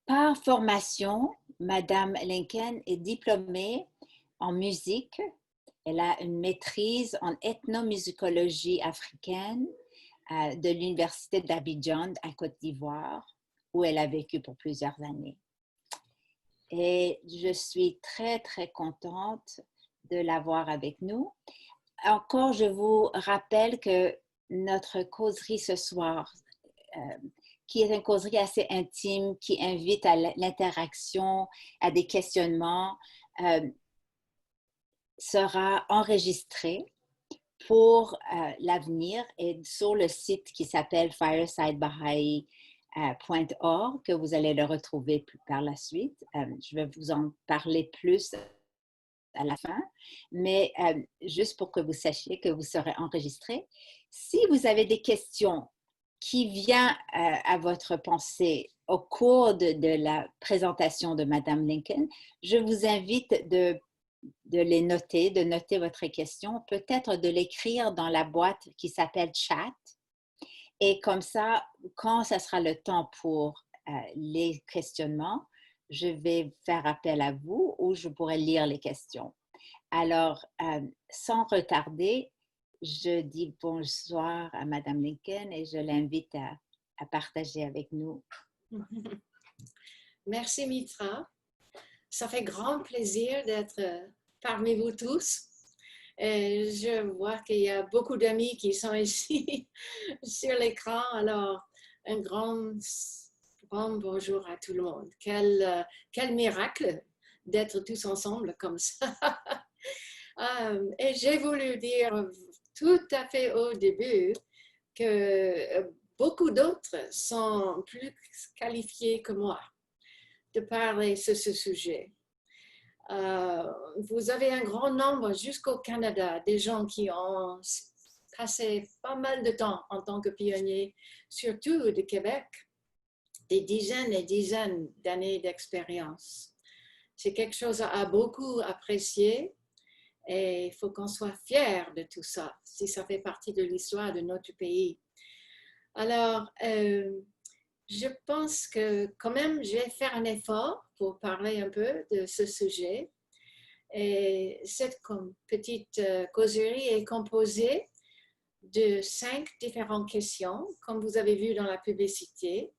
Par formation, Madame Lincoln est diplômée en musique. Elle a une maîtrise en ethnomusicologie africaine de l'Université d'Abidjan à Côte d'Ivoire, où elle a vécu pour plusieurs années. Et je suis très, très contente de l'avoir avec nous. Encore, je vous rappelle que notre causerie ce soir, qui est une causerie assez intime, qui invite à l'interaction, à des questionnements, sera enregistrée pour l'avenir et sur le site qui s'appelle firesidebaha'i.org, que vous allez le retrouver par la suite. Je vais vous en parler plus à la fin, mais juste pour que vous sachiez que vous serez enregistré. Si vous avez des questions qui viennent à votre pensée au cours de la présentation de Madame Lincoln, je vous invite de les noter, de noter votre question, peut-être de l'écrire dans la boîte qui s'appelle chat. Et comme ça, quand ça sera le temps pour les questionnements, je vais faire appel à vous ou je pourrai lire les questions. Alors, sans retarder, je dis bonsoir à Madame Lincoln et je l'invite à partager avec nous. Merci Mitra. Ça fait grand plaisir d'être parmi vous tous. Et je vois qu'il y a beaucoup d'amis qui sont ici sur l'écran. Alors, un grand bonjour à tout le monde. Quel miracle d'être tous ensemble comme ça. Et j'ai voulu dire tout à fait au début que beaucoup d'autres sont plus qualifiés que moi de parler sur ce sujet. Vous avez un grand nombre jusqu'au Canada, des gens qui ont passé pas mal de temps en tant que pionniers, surtout du Québec, des dizaines et dizaines d'années d'expérience. C'est quelque chose à beaucoup apprécier et il faut qu'on soit fiers de tout ça, si ça fait partie de l'histoire de notre pays. Alors, je pense que quand même, je vais faire un effort pour parler un peu de ce sujet. Et cette petite causerie est composée de 5 différentes questions, comme vous avez vu dans la publicité,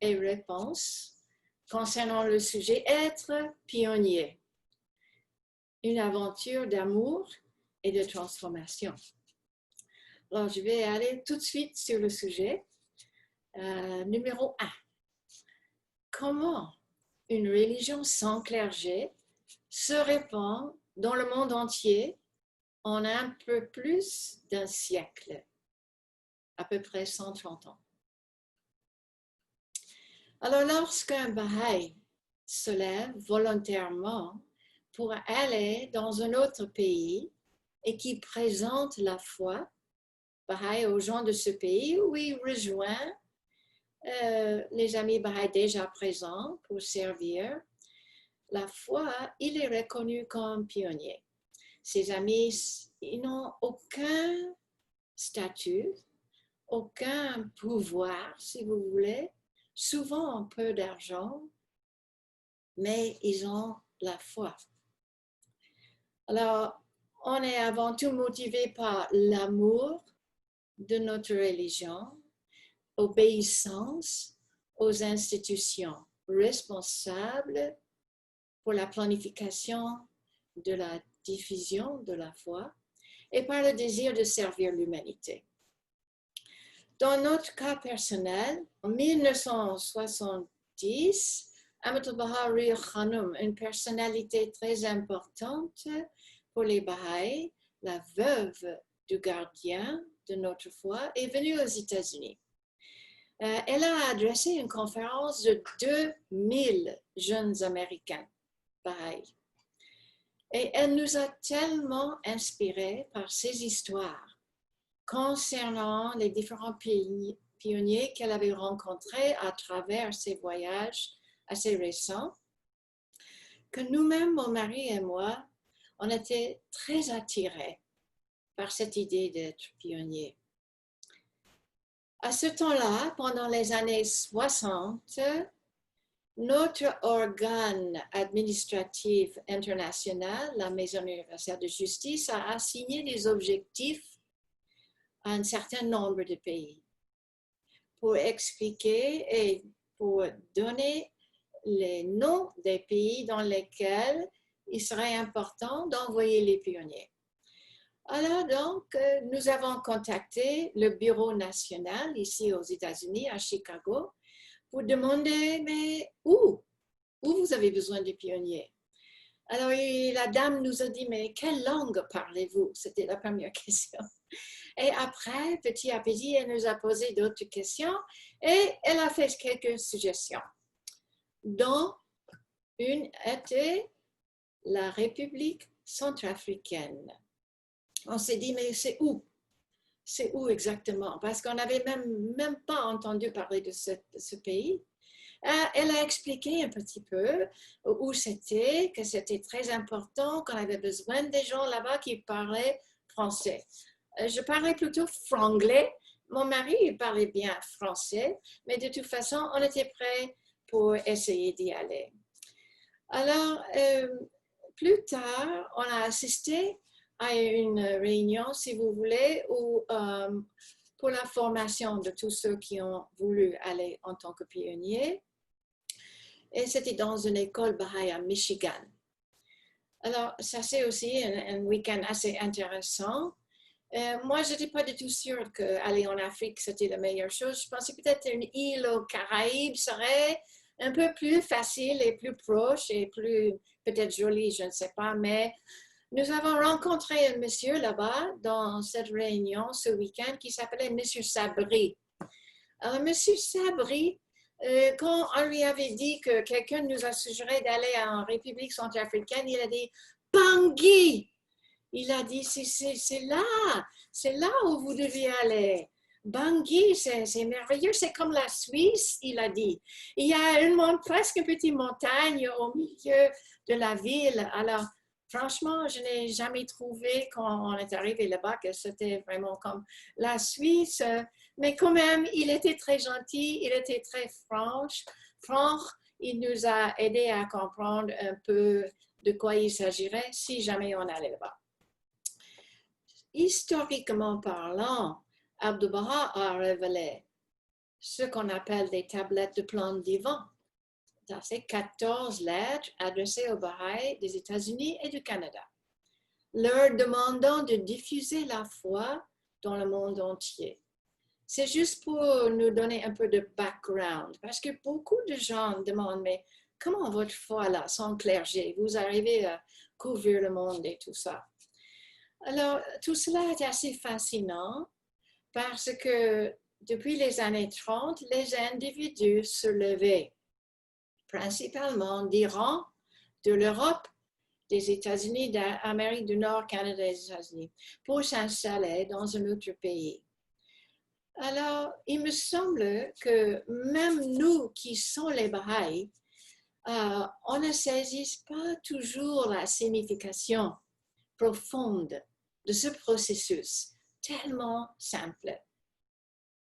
et réponses concernant le sujet être pionnier, une aventure d'amour et de transformation. Alors, je vais aller tout de suite sur le sujet. Numéro 1. Comment une religion sans clergé se répand dans le monde entier en un peu plus d'un siècle, à peu près 130 ans. Alors, lorsqu'un Baha'i se lève volontairement pour aller dans un autre pays et qui présente la foi Baha'i aux gens de ce pays, où il rejoint les amis Baha'i déjà présents pour servir la foi, il est reconnu comme pionnier. Ses amis, ils n'ont aucun statut, aucun pouvoir, si vous voulez, souvent peu d'argent, mais ils ont la foi. Alors, on est avant tout motivé par l'amour de notre religion, obéissance aux institutions, responsables pour la planification de la diffusion de la foi et par le désir de servir l'humanité. Dans notre cas personnel, en 1970, Amatul Baha Ruhollah Khanum, une personnalité très importante pour les Baha'is, la veuve du gardien de notre foi, est venue aux États-Unis. Elle a adressé une conférence de 2000 jeunes Américains Baha'is. Et elle nous a tellement inspirés par ses histoires concernant les différents pionniers qu'elle avait rencontrés à travers ses voyages assez récents, que nous-mêmes, mon mari et moi, on était très attirés par cette idée d'être pionnier. À ce temps-là, pendant les années 60, notre organe administratif international, la Maison universelle de justice, a assigné des objectifs à un certain nombre de pays pour expliquer et pour donner les noms des pays dans lesquels il serait important d'envoyer les pionniers. Alors donc, nous avons contacté le Bureau national ici aux États-Unis, à Chicago, pour demander, mais où vous avez besoin de pionniers? Alors, la dame nous a dit, mais quelle langue parlez-vous? C'était la première question. Et après, petit à petit, elle nous a posé d'autres questions et elle a fait quelques suggestions, dont une était la République centrafricaine. On s'est dit, mais c'est où? C'est où exactement? Parce qu'on n'avait même pas entendu parler de ce pays. Elle a expliqué un petit peu où c'était, que c'était très important, qu'on avait besoin des gens là-bas qui parlaient français. Je parlais plutôt franglais. Mon mari, il parlait bien français, mais de toute façon, on était prêts pour essayer d'y aller. Alors, plus tard, on a assisté à une réunion, si vous voulez, où, pour la formation de tous ceux qui ont voulu aller en tant que pionniers. Et c'était dans une école Baha'i à Michigan. Alors, ça c'est aussi un week-end assez intéressant. Moi, je n'étais pas du tout sûre qu'aller en Afrique, c'était la meilleure chose. Je pensais peut-être une île aux Caraïbes serait un peu plus facile et plus proche et plus peut-être jolie, je ne sais pas. Mais nous avons rencontré un monsieur là-bas dans cette réunion ce week-end qui s'appelait Monsieur Sabri. Alors, Monsieur Sabri, quand on lui avait dit que quelqu'un nous a suggéré d'aller en République centrafricaine, il a dit « Bangui ». Il a dit, c'est là où vous devez aller. Bangui, c'est merveilleux, c'est comme la Suisse, il a dit. Il y a presque une petite montagne au milieu de la ville. Alors, franchement, je n'ai jamais trouvé quand on est arrivé là-bas que c'était vraiment comme la Suisse. Mais quand même, il était très gentil, il était très franc. Il nous a aidé à comprendre un peu de quoi il s'agirait si jamais on allait là-bas. Historiquement parlant, Abdu'l-Baha a révélé ce qu'on appelle des tablettes de plan divin. C'est 14 lettres adressées aux Baha'is des États-Unis et du Canada, leur demandant de diffuser la foi dans le monde entier. C'est juste pour nous donner un peu de background, parce que beaucoup de gens demandent, mais comment votre foi là, sans clergé, vous arrivez à couvrir le monde et tout ça? Alors, tout cela est assez fascinant parce que depuis les années 30, les individus se levaient, principalement d'Iran, de l'Europe, des États-Unis, d'Amérique du Nord, Canada et des États-Unis, pour s'installer dans un autre pays. Alors, il me semble que même nous qui sommes les Baha'is, on ne saisit pas toujours la signification profonde de ce processus tellement simple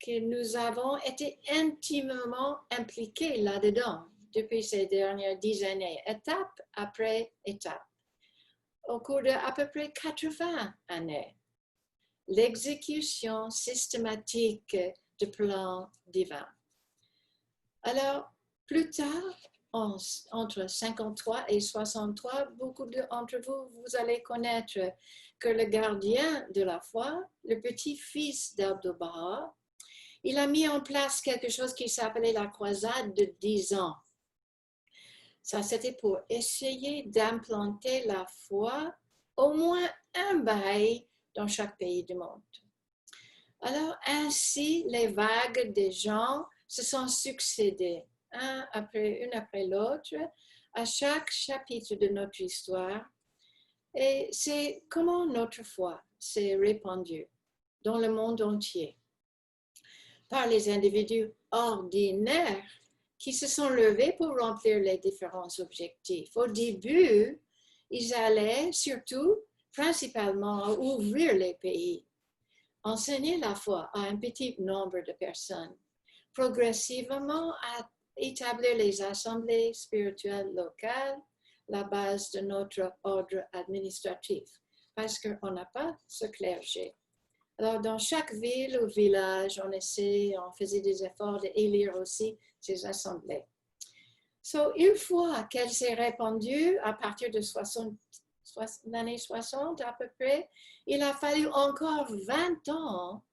que nous avons été intimement impliqués là-dedans depuis ces dernières 10 années, étape après étape, au cours d'à peu près 80 années. l'exécution systématique du plan divin. Alors, plus tard, entre 53 et 63, beaucoup d'entre vous, vous allez connaître que le gardien de la foi, le petit-fils d'Abdu'l-Baha, il a mis en place quelque chose qui s'appelait la croisade de 10 ans. Ça, c'était pour essayer d'implanter la foi, au moins un bail dans chaque pays du monde. Alors, ainsi, les vagues des gens se sont succédées, une après l'autre, à chaque chapitre de notre histoire. Et c'est comment notre foi s'est répandue dans le monde entier par les individus ordinaires qui se sont levés pour remplir les différents objectifs. Au début, ils allaient surtout, principalement, ouvrir les pays, enseigner la foi à un petit nombre de personnes, progressivement à établir les assemblées spirituelles locales, la base de notre ordre administratif, parce qu'on n'a pas ce clergé. Alors, dans chaque ville ou village, on faisait des efforts d'élire aussi ces assemblées. Une fois qu'elle s'est répandue, à partir de l'année 60 à peu près, il a fallu encore 20 ans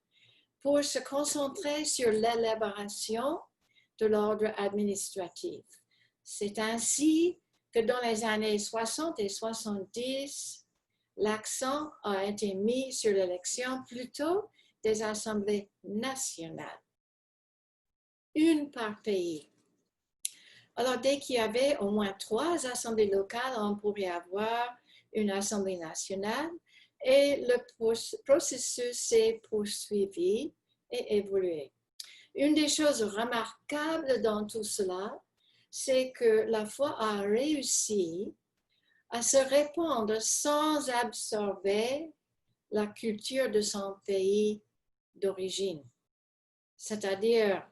pour se concentrer sur l'élaboration de l'ordre administratif. C'est ainsi que dans les années 60 et 70, l'accent a été mis sur l'élection plutôt des assemblées nationales, une par pays. Alors, dès qu'il y avait au moins 3 assemblées locales, on pourrait avoir une assemblée nationale et le processus s'est poursuivi et évolué. Une des choses remarquables dans tout cela, c'est que la foi a réussi à se répandre sans absorber la culture de son pays d'origine. C'est-à-dire,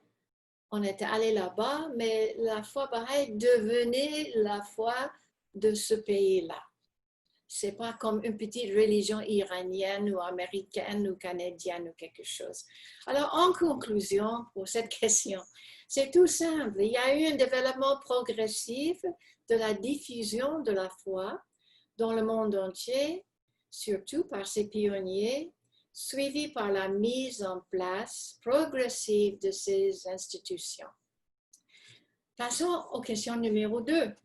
on était allé là-bas, mais la foi, pareil, devenait la foi de ce pays-là. Ce n'est pas comme une petite religion iranienne ou américaine ou canadienne ou quelque chose. Alors, en conclusion, pour cette question, c'est tout simple. Il y a eu un développement progressif de la diffusion de la foi dans le monde entier, surtout par ces pionniers, suivi par la mise en place progressive de ces institutions. Passons aux questions numéro 2.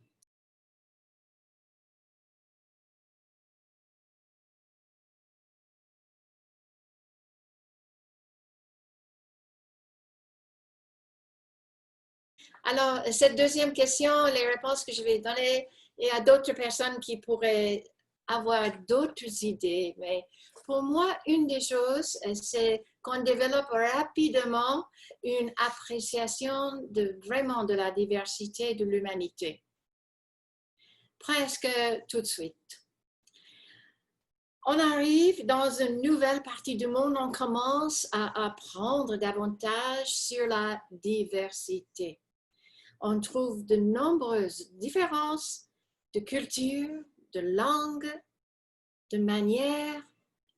Alors, cette deuxième question, les réponses que je vais donner, il y a d'autres personnes qui pourraient avoir d'autres idées, mais pour moi, une des choses, c'est qu'on développe rapidement une appréciation vraiment de la diversité de l'humanité. Presque tout de suite. On arrive dans une nouvelle partie du monde, on commence à apprendre davantage sur la diversité. On trouve de nombreuses différences de culture, de langue, de manière,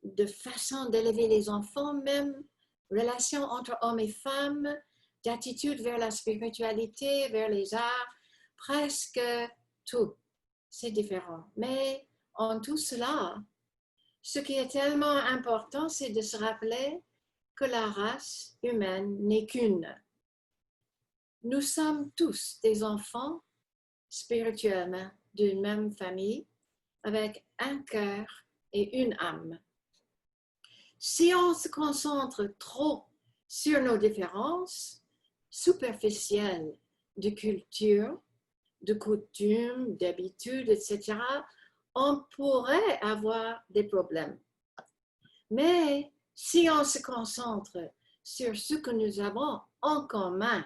de façon d'élever les enfants même, relations entre hommes et femmes, d'attitude vers la spiritualité, vers les arts, presque tout. C'est différent. Mais en tout cela, ce qui est tellement important, c'est de se rappeler que la race humaine n'est qu'une. Nous sommes tous des enfants spirituellement d'une même famille avec un cœur et une âme. Si on se concentre trop sur nos différences superficielles de culture, de coutumes, d'habitudes, etc., on pourrait avoir des problèmes. Mais si on se concentre sur ce que nous avons en commun,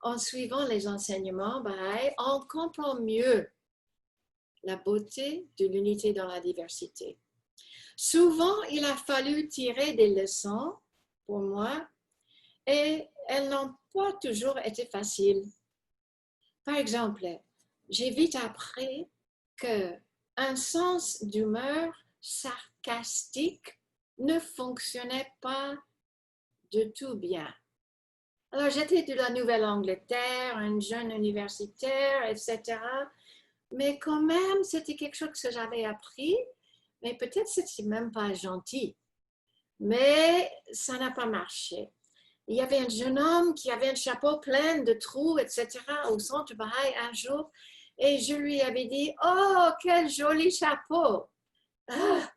en suivant les enseignements Baha'i, on comprend mieux la beauté de l'unité dans la diversité. Souvent, il a fallu tirer des leçons pour moi et elles n'ont pas toujours été faciles. Par exemple, j'ai vite appris qu'un sens d'humeur sarcastique ne fonctionnait pas du tout bien. Alors, j'étais de la Nouvelle-Angleterre, un jeune universitaire, etc. Mais quand même, c'était quelque chose que j'avais appris, mais peut-être c'était même pas gentil. Mais ça n'a pas marché. Il y avait un jeune homme qui avait un chapeau plein de trous, etc., au centre Baha'i un jour, et je lui avais dit, oh, quel joli chapeau! Ah,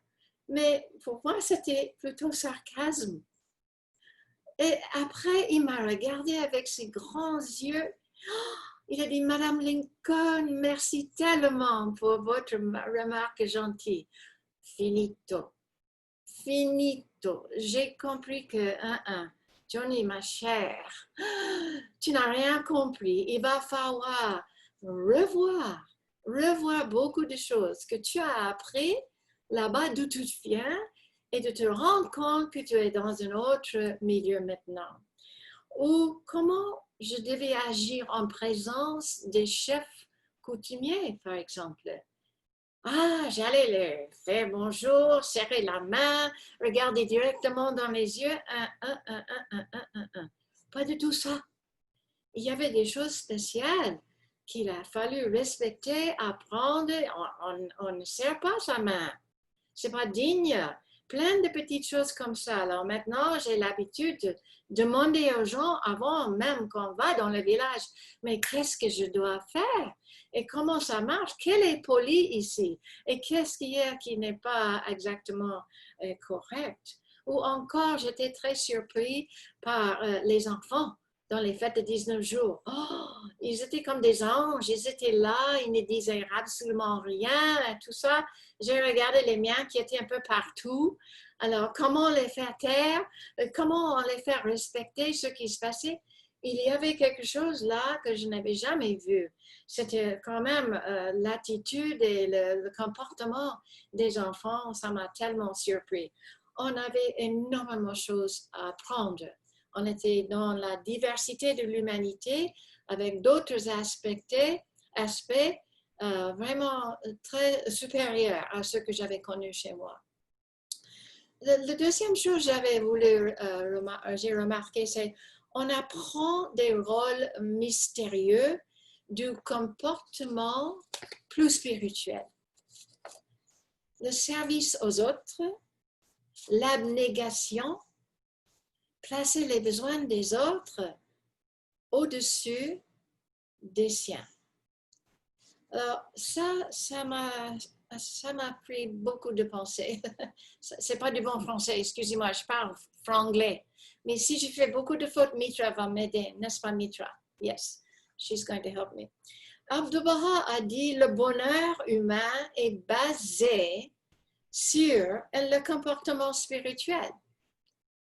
mais pour moi, c'était plutôt sarcasme. Et après, il m'a regardé avec ses grands yeux. Il a dit, Madame Lincoln, merci tellement pour votre remarque gentille. Finito. Finito. J'ai compris que, Johnny, ma chère, tu n'as rien compris. Il va falloir revoir beaucoup de choses que tu as appris là-bas d'où tu viens et de te rendre compte que tu es dans un autre milieu maintenant. Ou comment je devais agir en présence des chefs coutumiers, par exemple. Ah, j'allais leur faire bonjour, serrer la main, regarder directement dans les yeux. Pas du tout ça. Il y avait des choses spéciales qu'il a fallu respecter, apprendre. On ne serre pas sa main. C'est pas digne. Plein de petites choses comme ça. Alors maintenant, j'ai l'habitude de demander aux gens avant même qu'on va dans le village, mais qu'est-ce que je dois faire? Et comment ça marche? Quel est poli ici? Et qu'est-ce qu'il y a qui n'est pas exactement correct? Ou encore, j'étais très surpris par les enfants dans les fêtes de 19 jours. Oh, ils étaient comme des anges, ils étaient là, ils ne disaient absolument rien, tout ça. J'ai regardé les miens qui étaient un peu partout. Alors, comment les faire taire? Comment les faire respecter ce qui se passait? Il y avait quelque chose là que je n'avais jamais vu. C'était quand même l'attitude et le comportement des enfants, ça m'a tellement surpris. On avait énormément de choses à apprendre. On était dans la diversité de l'humanité avec d'autres aspects vraiment très supérieurs à ce que j'avais connu chez moi. La deuxième chose que j'ai remarqué, c'est on apprend des rôles mystérieux du comportement plus spirituel. Le service aux autres, l'abnégation, placer les besoins des autres au-dessus des siens. Alors, ça m'a pris beaucoup de pensées. C'est pas du bon français, excusez-moi, je parle franglais. Mais si je fais beaucoup de fautes, Mitra va m'aider, n'est-ce pas, Mitra? Yes, she's going to help me. Abdu'l-Baha a dit le bonheur humain est basé sur le comportement spirituel.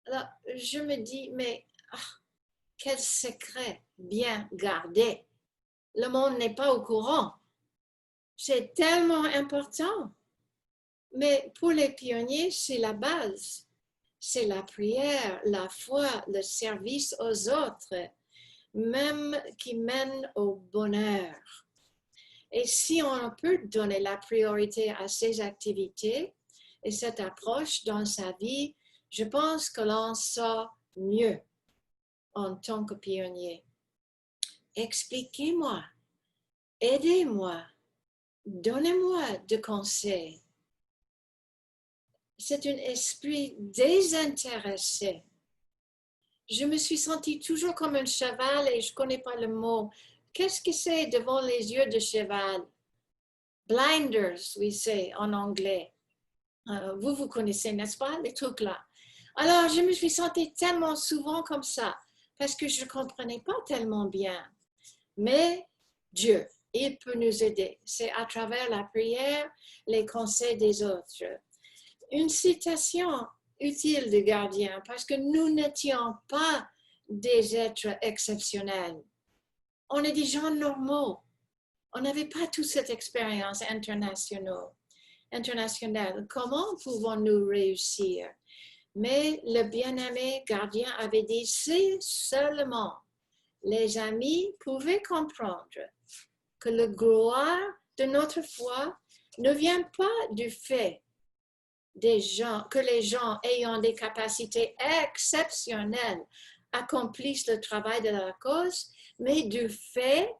Alors, je me dis, mais quel secret bien gardé. Le monde n'est pas au courant. C'est tellement important. Mais pour les pionniers, c'est la base. C'est la prière, la foi, le service aux autres, même qui mène au bonheur. Et si on peut donner la priorité à ces activités et cette approche dans sa vie, je pense que l'on sort mieux en tant que pionnier. Expliquez-moi, aidez-moi, donnez-moi des conseils. C'est un esprit désintéressé. Je me suis sentie toujours comme un cheval et je ne connais pas le mot. Qu'est-ce que c'est devant les yeux de cheval? Blinders, we say en anglais. Vous connaissez, n'est-ce pas, les trucs là. Alors, je me suis sentie tellement souvent comme ça parce que je ne comprenais pas tellement bien. Mais Dieu, il peut nous aider. C'est à travers la prière, les conseils des autres. Une citation utile de gardien parce que nous n'étions pas des êtres exceptionnels. On est des gens normaux. On n'avait pas toute cette expérience internationale. Comment pouvons-nous réussir? Mais le bien-aimé gardien avait dit, si seulement les amis pouvaient comprendre que le gloire de notre foi ne vient pas du fait que les gens ayant des capacités exceptionnelles accomplissent le travail de la cause, mais du fait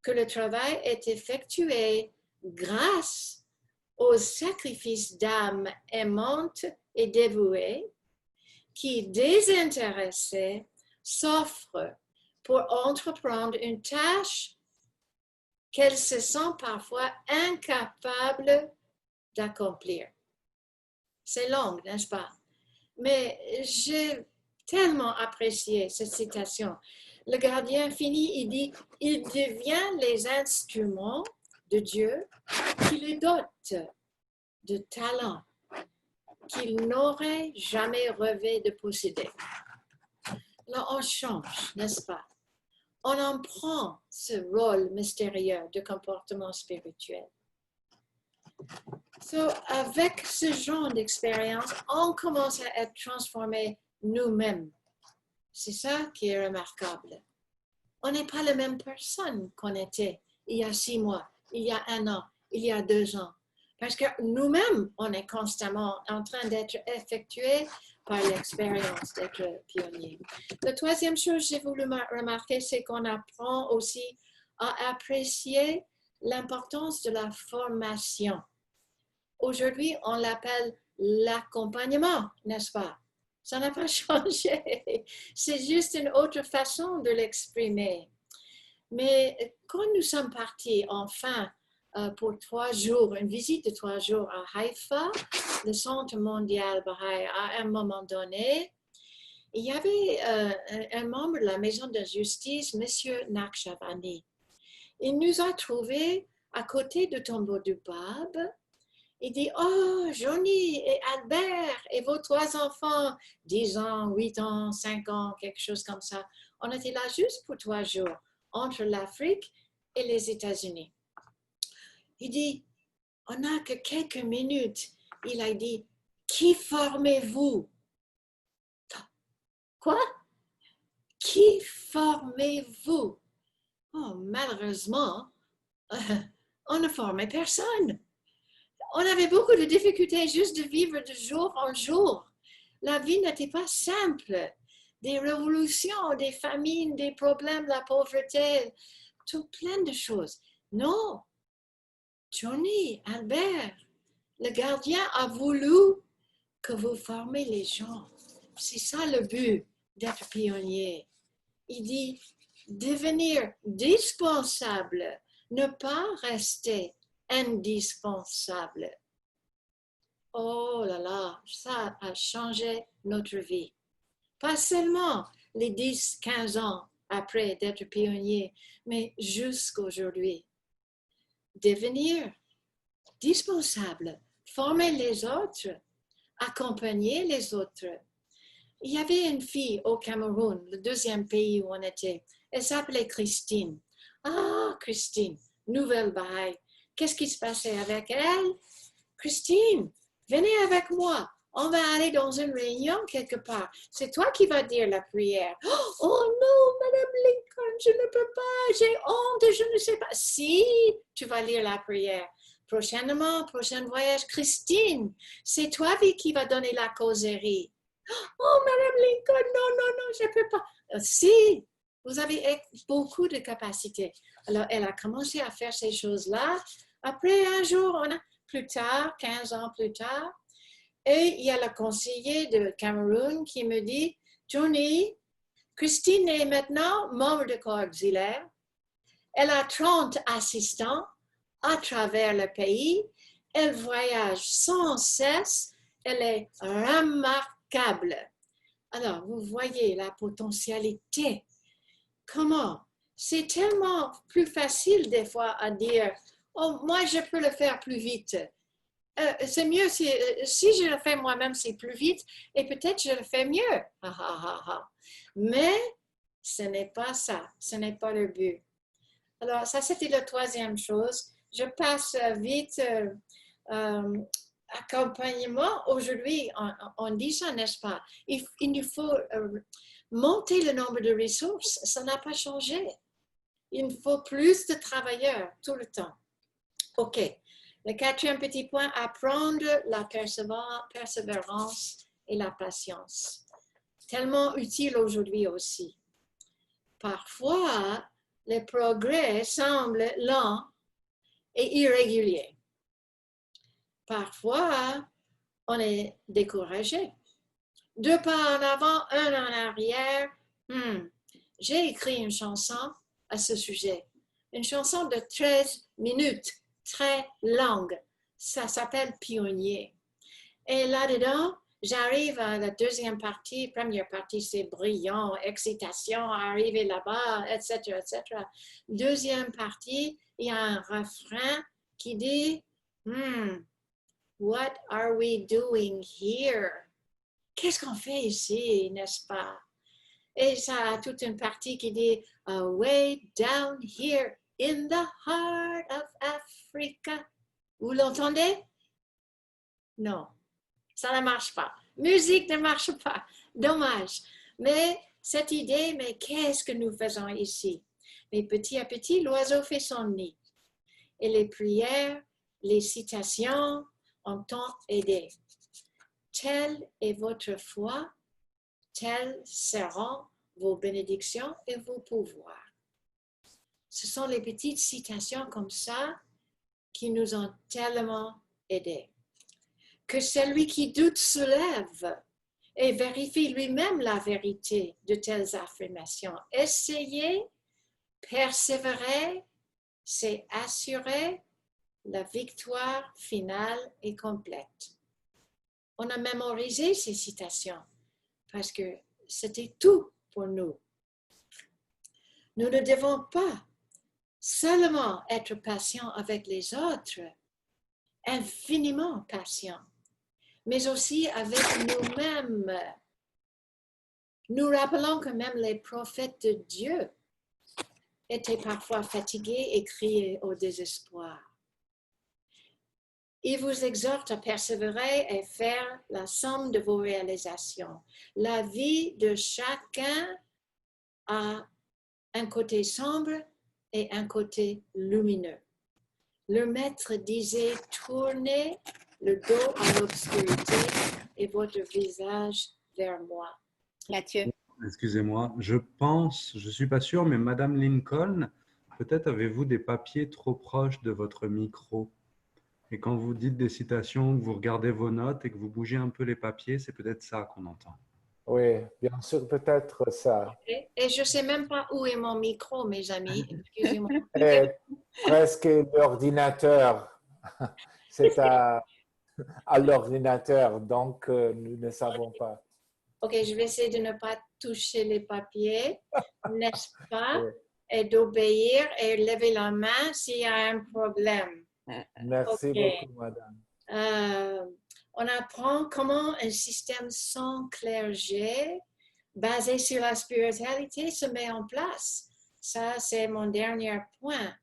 que le travail est effectué grâce au sacrifice d'âmes aimantes et dévouées qui, désintéressées, s'offrent pour entreprendre une tâche qu'elles se sentent parfois incapables d'accomplir. C'est long, n'est-ce pas? Mais j'ai tellement apprécié cette citation. Le gardien finit, il dit, il devient les instruments de Dieu qui lui dotent de talents qu'il n'aurait jamais rêvé de posséder. Là, on change, n'est-ce pas? On en prend ce rôle mystérieux de comportement spirituel. Avec ce genre d'expérience, on commence à être transformé nous-mêmes. C'est ça qui est remarquable. On n'est pas la même personne qu'on était il y a 6 mois, il y a 1 an, il y a 2 ans. Parce que nous-mêmes, on est constamment en train d'être effectués par l'expérience d'être pionnier. La troisième chose que j'ai voulu remarquer, c'est qu'on apprend aussi à apprécier l'importance de la formation. Aujourd'hui, on l'appelle l'accompagnement, n'est-ce pas? Ça n'a pas changé. C'est juste une autre façon de l'exprimer. Mais quand nous sommes partis enfin pour 3 jours, une visite de 3 jours à Haïfa, le Centre mondial Baha'i, à un moment donné, il y avait un membre de la maison de justice, M. Naqshbandi. Il nous a trouvés à côté du tombeau du Bab. Il dit, oh, Johnny et Albert et vos 3 enfants, 10 ans, 8 ans, 5 ans, quelque chose comme ça. On était là juste pour 3 jours, entre l'Afrique et les États-Unis. Il dit, on n'a que quelques minutes. Il a dit, qui formez-vous? Quoi? Qui formez-vous? Oh, malheureusement, on ne formait personne. On avait beaucoup de difficultés juste de vivre de jour en jour. La vie n'était pas simple. Des révolutions, des famines, des problèmes, la pauvreté, tout plein de choses. Non, Johnny, Albert, le gardien a voulu que vous formez les gens. C'est ça le but d'être pionnier. Il dit devenir dispensable, ne pas rester indispensable. Oh là là, ça a changé notre vie. Pas seulement les 10, 15 ans après d'être pionnier, mais jusqu'aujourd'hui. Devenir dispensable, former les autres, accompagner les autres. Il y avait une fille au Cameroun, le 2e pays où on était. Elle s'appelait Christine. Ah, Christine, nouvelle baille. Qu'est-ce qui se passait avec elle? Christine, venez avec moi. On va aller dans une réunion quelque part. C'est toi qui vas dire la prière. Oh non, Madame Lincoln, je ne peux pas. J'ai honte, je ne sais pas. Si, tu vas lire la prière. Prochainement, prochain voyage, Christine, c'est toi qui va donner la causerie. Oh, Madame Lincoln, non, non, non, je ne peux pas. Si, vous avez beaucoup de capacités. Alors, elle a commencé à faire ces choses-là. Après, un jour, plus tard, 15 ans plus tard, et il y a le conseiller de Cameroun qui me dit, Johnny, Christine est maintenant membre de corps auxiliaire. Elle a 30 assistants à travers le pays. Elle voyage sans cesse. Elle est remarquable. Alors, vous voyez la potentialité. Comment? C'est tellement plus facile des fois à dire, oh, moi, je peux le faire plus vite. C'est mieux si je le fais moi-même, c'est plus vite et peut-être je le fais mieux. Mais ce n'est pas ça, ce n'est pas le but. Alors, ça, c'était la 3e chose. Je passe vite. Accompagnement, aujourd'hui, on dit ça, n'est-ce pas? Il nous faut monter le nombre de ressources. Ça n'a pas changé. Il nous faut plus de travailleurs tout le temps. OK. Le quatrième petit point, apprendre la persévérance et la patience. Tellement utile aujourd'hui aussi. Parfois, les progrès semblent lents et irréguliers. Parfois, on est découragé. 2 pas en avant, 1 en arrière. J'ai écrit une chanson à ce sujet. Une chanson de 13 minutes, très longue. Ça s'appelle Pionnier. Et là-dedans, j'arrive à la deuxième partie. Première partie, c'est brillant, excitation, arriver là-bas, etc., etc. Deuxième partie, il y a un refrain qui dit What are we doing here? Qu'est-ce qu'on fait ici, n'est-ce pas? Et ça a toute une partie qui dit Way down here in the heart of Africa. Vous l'entendez? Non, ça ne marche pas. Musique ne marche pas. Dommage. Mais cette idée, mais qu'est-ce que nous faisons ici? Mais petit à petit, l'oiseau fait son nid. Et les prières, les citations ont tant aidé. Telle est votre foi, telles seront vos bénédictions et vos pouvoirs. Ce sont les petites citations comme ça qui nous ont tellement aidés. Que celui qui doute se lève et vérifie lui-même la vérité de telles affirmations. Essayez, persévérer, c'est assurer la victoire finale et complète. On a mémorisé ces citations parce que c'était tout pour nous. Nous ne devons pas seulement être patients avec les autres, infiniment patients, mais aussi avec nous-mêmes. Nous rappelons que même les prophètes de Dieu étaient parfois fatigués et criaient au désespoir. Il vous exhorte à persévérer et faire la somme de vos réalisations. La vie de chacun a un côté sombre et un côté lumineux. Le maître disait, tournez le dos à l'obscurité et votre visage vers moi. Mathieu. Excusez-moi, je suis pas sûr, mais Madame Lincoln, peut-être avez-vous des papiers trop proches de votre micro. Et quand vous dites des citations, que vous regardez vos notes et que vous bougez un peu les papiers, c'est peut-être ça qu'on entend. Oui, bien sûr, peut-être ça. Et je ne sais même pas où est mon micro, mes amis. Excusez-moi. Et presque l'ordinateur. C'est à l'ordinateur, donc nous ne savons pas. OK, je vais essayer de ne pas toucher les papiers, n'est-ce pas? Oui. Et d'obéir et lever la main s'il y a un problème. Merci Okay. beaucoup, madame. On apprend comment un système sans clergé, basé sur la spiritualité, se met en place. Ça, c'est mon dernier point.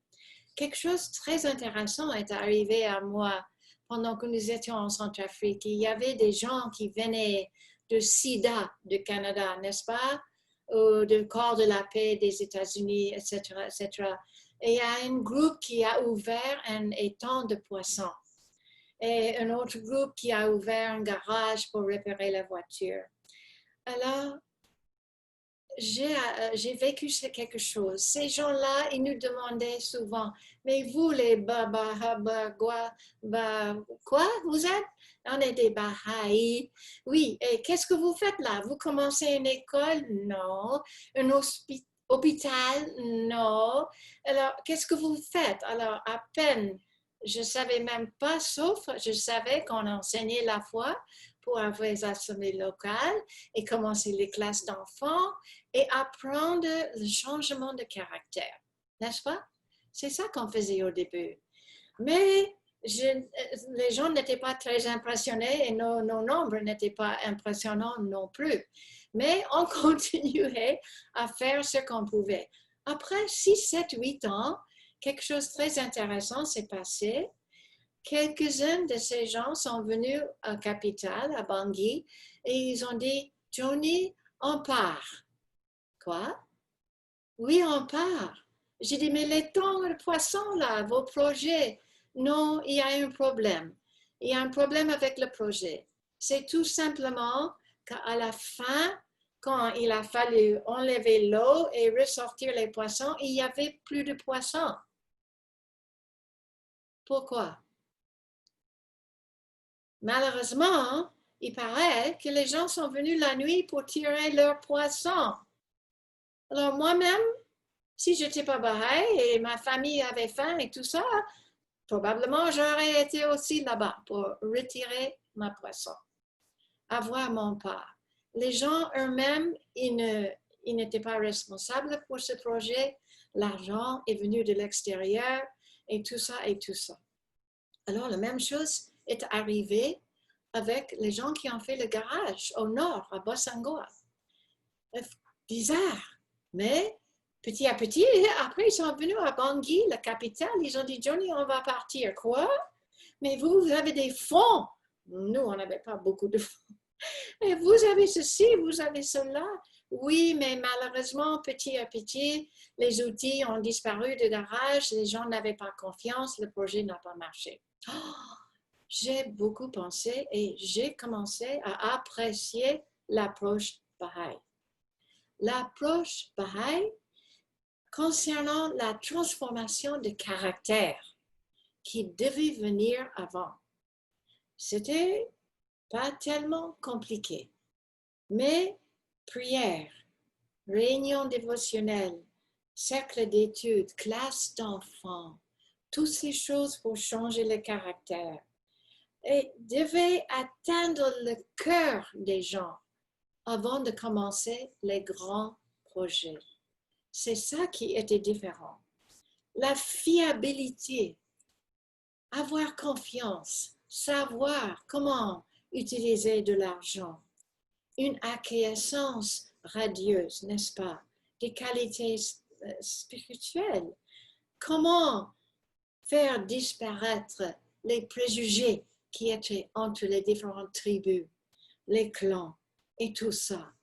Quelque chose de très intéressant est arrivé à moi pendant que nous étions en Centrafrique. Il y avait des gens qui venaient de SIDA, du Canada, n'est-ce pas? Ou du Corps de la paix des États-Unis, etc., etc. Et il y a un groupe qui a ouvert un étang de poissons. Et un autre groupe qui a ouvert un garage pour réparer la voiture. Alors, j'ai vécu quelque chose. Ces gens-là, ils nous demandaient souvent, mais vous les quoi vous êtes? On est des Bahaïs. Oui, et qu'est-ce que vous faites là? Vous commencez une école? Non. Un hôpital? Non. Alors, qu'est-ce que vous faites? Alors, à peine, je ne savais même pas, sauf je savais qu'on enseignait la foi pour avoir les assemblées locales et commencer les classes d'enfants et apprendre le changement de caractère, n'est-ce pas? C'est ça qu'on faisait au début. Mais les gens n'étaient pas très impressionnés et nos nombres n'étaient pas impressionnants non plus. Mais on continuait à faire ce qu'on pouvait. Après 6, 7, 8 ans, quelque chose de très intéressant s'est passé. Quelques-uns de ces gens sont venus à Capitale, à Bangui, et ils ont dit, Johnny, on part. Quoi? Oui, on part. J'ai dit, mais les temps, le poisson, là, vos projets, Non, il y a un problème. Il y a un problème avec le projet. C'est tout simplement qu'à la fin, quand il a fallu enlever l'eau et ressortir les poissons, il n'y avait plus de poissons. Pourquoi? Malheureusement, il paraît que les gens sont venus la nuit pour tirer leurs poissons. Alors moi-même, si je n'étais pas Baha'i et ma famille avait faim et tout ça, probablement j'aurais été aussi là-bas pour retirer ma poisson, avoir mon part. Les gens eux-mêmes, ils n'étaient pas responsables pour ce projet. L'argent est venu de l'extérieur et tout ça et tout ça. Alors la même chose est arrivée avec les gens qui ont fait le garage au nord, à Bossangoa. Bizarre, mais petit à petit, après ils sont venus à Bangui, la capitale, ils ont dit, Johnny, on va partir. Quoi? Mais vous avez des fonds. Nous, on n'avait pas beaucoup de fonds. Et vous avez ceci, vous avez cela. Oui, mais malheureusement, petit à petit, les outils ont disparu du garage, les gens n'avaient pas confiance, le projet n'a pas marché. Oh, j'ai beaucoup pensé et j'ai commencé à apprécier l'approche Baha'i. L'approche Baha'i concernant la transformation de caractère qui devait venir avant. C'était pas tellement compliqué, mais prière, réunion dévotionnelle, cercle d'études, classe d'enfants, toutes ces choses pour changer le caractère et devait atteindre le cœur des gens avant de commencer les grands projets. C'est ça qui était différent. La fiabilité, avoir confiance, savoir comment utiliser de l'argent, une acquiescence radieuse, n'est-ce pas? Des qualités spirituelles. Comment faire disparaître les préjugés qui étaient entre les différentes tribus, les clans et tout ça.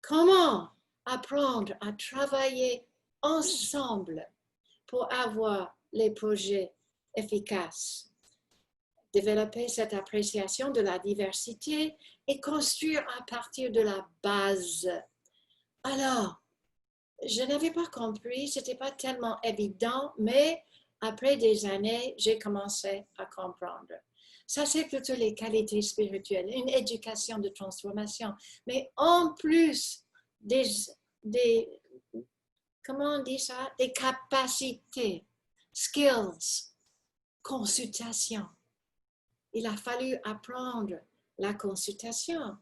Comment apprendre à travailler ensemble pour avoir les projets efficaces. Développer cette appréciation de la diversité et construire à partir de la base. Alors, je n'avais pas compris, ce n'était pas tellement évident, mais après des années, j'ai commencé à comprendre. Ça, c'est plutôt les qualités spirituelles, une éducation de transformation. Mais en plus comment on dit ça? Des capacités, skills, consultation. Il a fallu apprendre la consultation.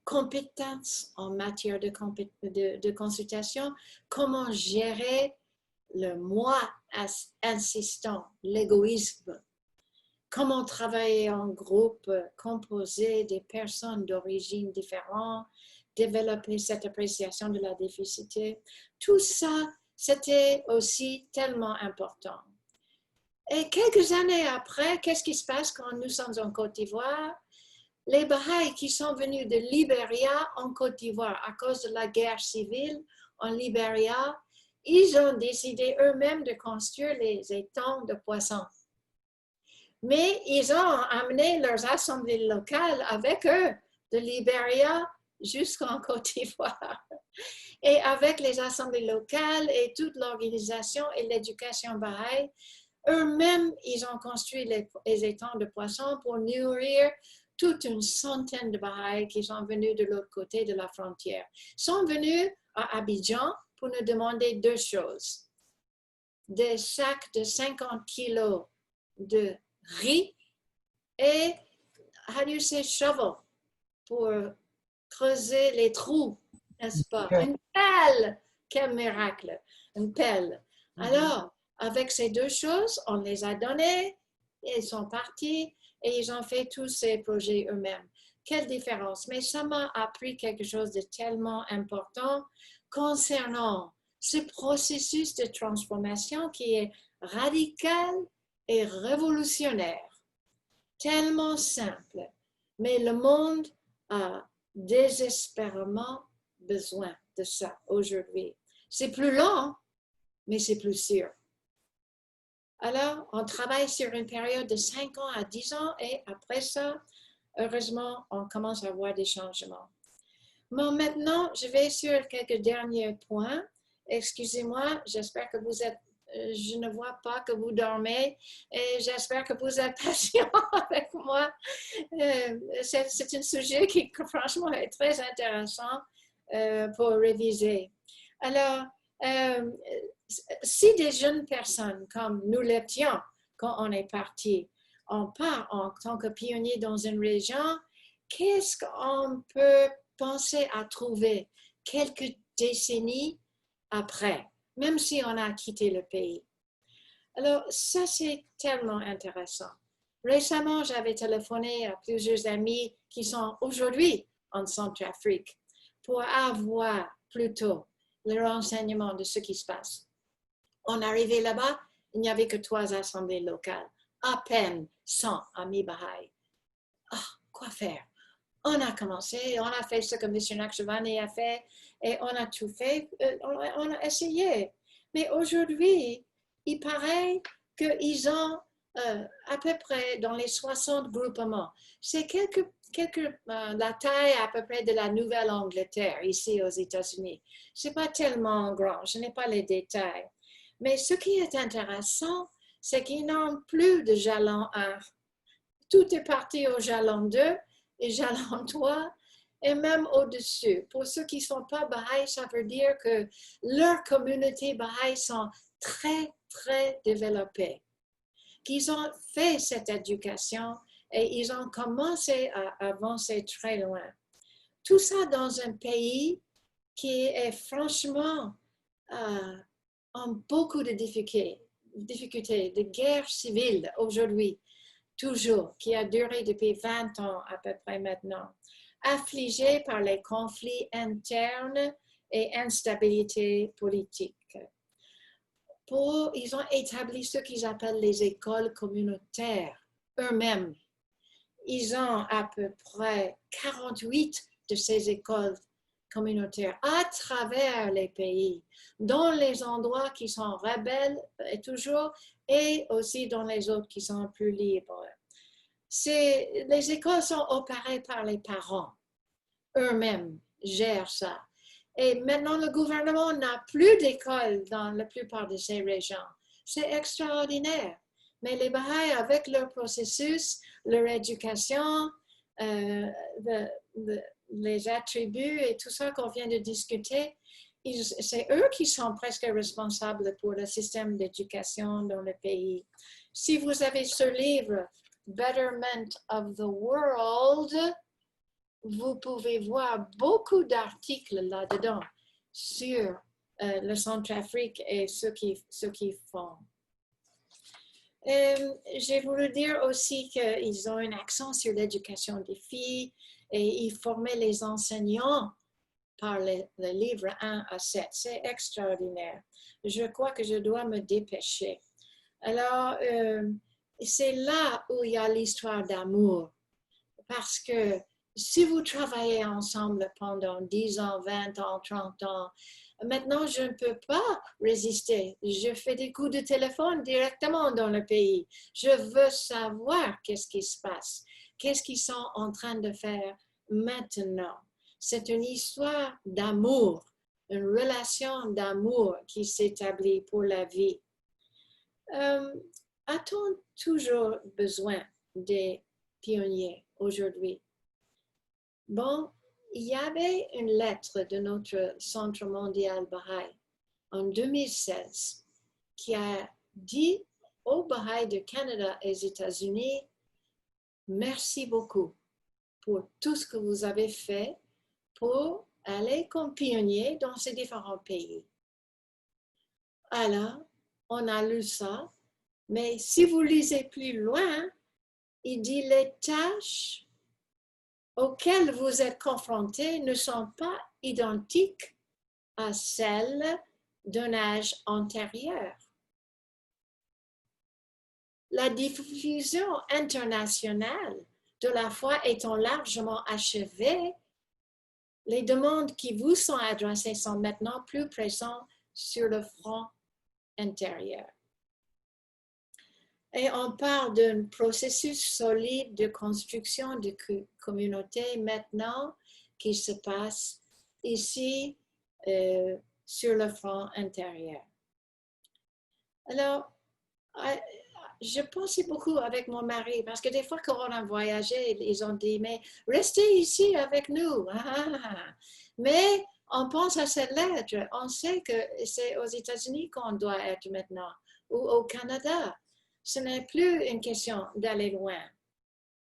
Compétences en matière de consultation, comment gérer le moi insistant, l'égoïsme, comment travailler en groupe composé des personnes d'origine différentes, développer cette appréciation de la diversité. Tout ça, c'était aussi tellement important. Et quelques années après, qu'est-ce qui se passe quand nous sommes en Côte d'Ivoire? Les Baha'is qui sont venus de Libéria en Côte d'Ivoire à cause de la guerre civile en Libéria, ils ont décidé eux-mêmes de construire les étangs de poissons. Mais ils ont amené leurs assemblées locales avec eux de Libéria jusqu'en Côte d'Ivoire. Et avec les assemblées locales et toute l'organisation et l'éducation Baha'i, eux-mêmes, ils ont construit les étangs de poissons pour nourrir toute une centaine de Baha'is qui sont venus de l'autre côté de la frontière. Ils sont venus à Abidjan pour nous demander deux choses. Des sacs de 50 kilos de riz et, how do you say, shovel, pour creuser les trous, n'est-ce pas? Une pelle! Quel miracle! Une pelle. Alors, avec ces deux choses, on les a données, ils sont partis et ils ont fait tous ces projets eux-mêmes. Quelle différence! Mais ça m'a appris quelque chose de tellement important concernant ce processus de transformation qui est radical et révolutionnaire, tellement simple. Mais le monde a désespérément besoin de ça aujourd'hui. C'est plus lent, mais c'est plus sûr. Alors, on travaille sur une période de 5 ans à 10 ans et après ça, heureusement, on commence à voir des changements. Bon, maintenant, je vais sur quelques derniers points. Excusez-moi, j'espère que vous êtes, je ne vois pas que vous dormez et j'espère que vous êtes patient avec moi. C'est un sujet qui, franchement, est très intéressant pour réviser. Alors, si des jeunes personnes, comme nous l'étions quand on est parti, on part en tant que pionnier dans une région, qu'est-ce qu'on peut penser à trouver quelques décennies après, même si on a quitté le pays? Alors, ça, c'est tellement intéressant. Récemment, j'avais téléphoné à plusieurs amis qui sont aujourd'hui en Centrafrique pour avoir plutôt les renseignements de ce qui se passe. On arrivait là-bas, il n'y avait que 3 assemblées locales, à peine 100 amis Baha'i. Ah, quoi faire? On a commencé, on a fait ce que M. Naqshbandi a fait et on a tout fait, on a essayé. Mais aujourd'hui, il paraît qu'ils ont à peu près dans les 60 groupements. C'est la taille à peu près de la Nouvelle-Angleterre ici aux États-Unis. Ce n'est pas tellement grand, je n'ai pas les détails. Mais ce qui est intéressant, c'est qu'ils n'ont plus de jalon 1. Tout est parti au jalon 2 et jalon 3 et même au-dessus. Pour ceux qui ne sont pas Baha'i, ça veut dire que leurs communautés Baha'i sont très, très développées. Qu'ils ont fait cette éducation et ils ont commencé à avancer très loin. Tout ça dans un pays qui est franchement en beaucoup de difficultés, de guerre civile aujourd'hui, toujours, qui a duré depuis 20 ans à peu près maintenant, affligé par les conflits internes et instabilité politique. Ils ont établi ce qu'ils appellent les écoles communautaires eux-mêmes. Ils ont à peu près 48 de ces écoles communautaires à travers les pays, dans les endroits qui sont rebelles et toujours, et aussi dans les autres qui sont plus libres. Les écoles sont opérées par les parents. Eux-mêmes gèrent ça. Et maintenant, le gouvernement n'a plus d'écoles dans la plupart de ces régions. C'est extraordinaire. Mais les Baha'is, avec leur processus, leur éducation, les attributs et tout ça qu'on vient de discuter, c'est eux qui sont presque responsables pour le système d'éducation dans le pays. Si vous avez ce livre, Betterment of the World, vous pouvez voir beaucoup d'articles là-dedans sur le Centrafrique et ce qu'ils font. J'ai voulu dire aussi qu'ils ont un accent sur l'éducation des filles et ils formaient les enseignants par le livre 1 à 7. C'est extraordinaire. Je crois que je dois me dépêcher. Alors, c'est là où il y a l'histoire d'amour. Parce que si vous travaillez ensemble pendant 10 ans, 20 ans, 30 ans, maintenant, je ne peux pas résister. Je fais des coups de téléphone directement dans le pays. Je veux savoir qu'est-ce qui se passe, qu'est-ce qu'ils sont en train de faire maintenant. C'est une histoire d'amour, une relation d'amour qui s'établit pour la vie. A-t-on toujours besoin des pionniers aujourd'hui? Bon, il y avait une lettre de notre Centre mondial Baha'i en 2016 qui a dit aux Baha'i de Canada et des États-Unis, merci beaucoup pour tout ce que vous avez fait pour aller comme pionnier dans ces différents pays. Alors, on a lu ça, mais si vous lisez plus loin, il dit les tâches auxquelles vous êtes confrontés ne sont pas identiques à celles d'un âge antérieur. La diffusion internationale de la foi étant largement achevée, les demandes qui vous sont adressées sont maintenant plus présentes sur le front intérieur. Et on parle d'un processus solide de construction de communauté maintenant qui se passe ici sur le front intérieur. Alors, je pensais beaucoup avec mon mari parce que des fois quand on a voyagé, ils ont dit, mais restez ici avec nous. Mais on pense à cette lettre, on sait que c'est aux États-Unis qu'on doit être maintenant ou au Canada. Ce n'est plus une question d'aller loin.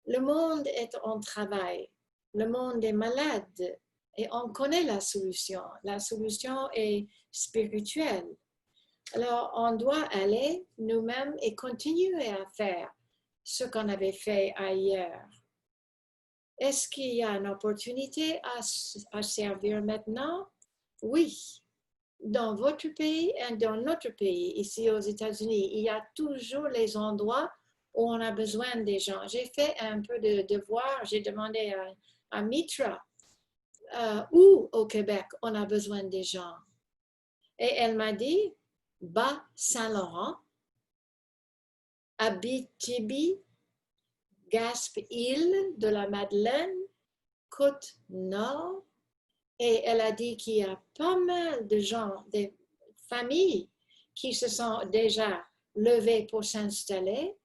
Le monde est en travail, le monde est malade et on connaît la solution. La solution est spirituelle. Alors, on doit aller nous-mêmes et continuer à faire ce qu'on avait fait ailleurs. Est-ce qu'il y a une opportunité à servir maintenant? Oui. Dans votre pays et dans notre pays, ici aux États-Unis, il y a toujours les endroits où on a besoin des gens. J'ai fait un peu de devoir, j'ai demandé à Mitra où au Québec on a besoin des gens. Et elle m'a dit, Bas-Saint-Laurent, Abitibi, Gaspé-Île de la Madeleine, Côte-Nord. Et elle a dit qu'il y a pas mal de gens, des familles qui se sont déjà levées pour s'installer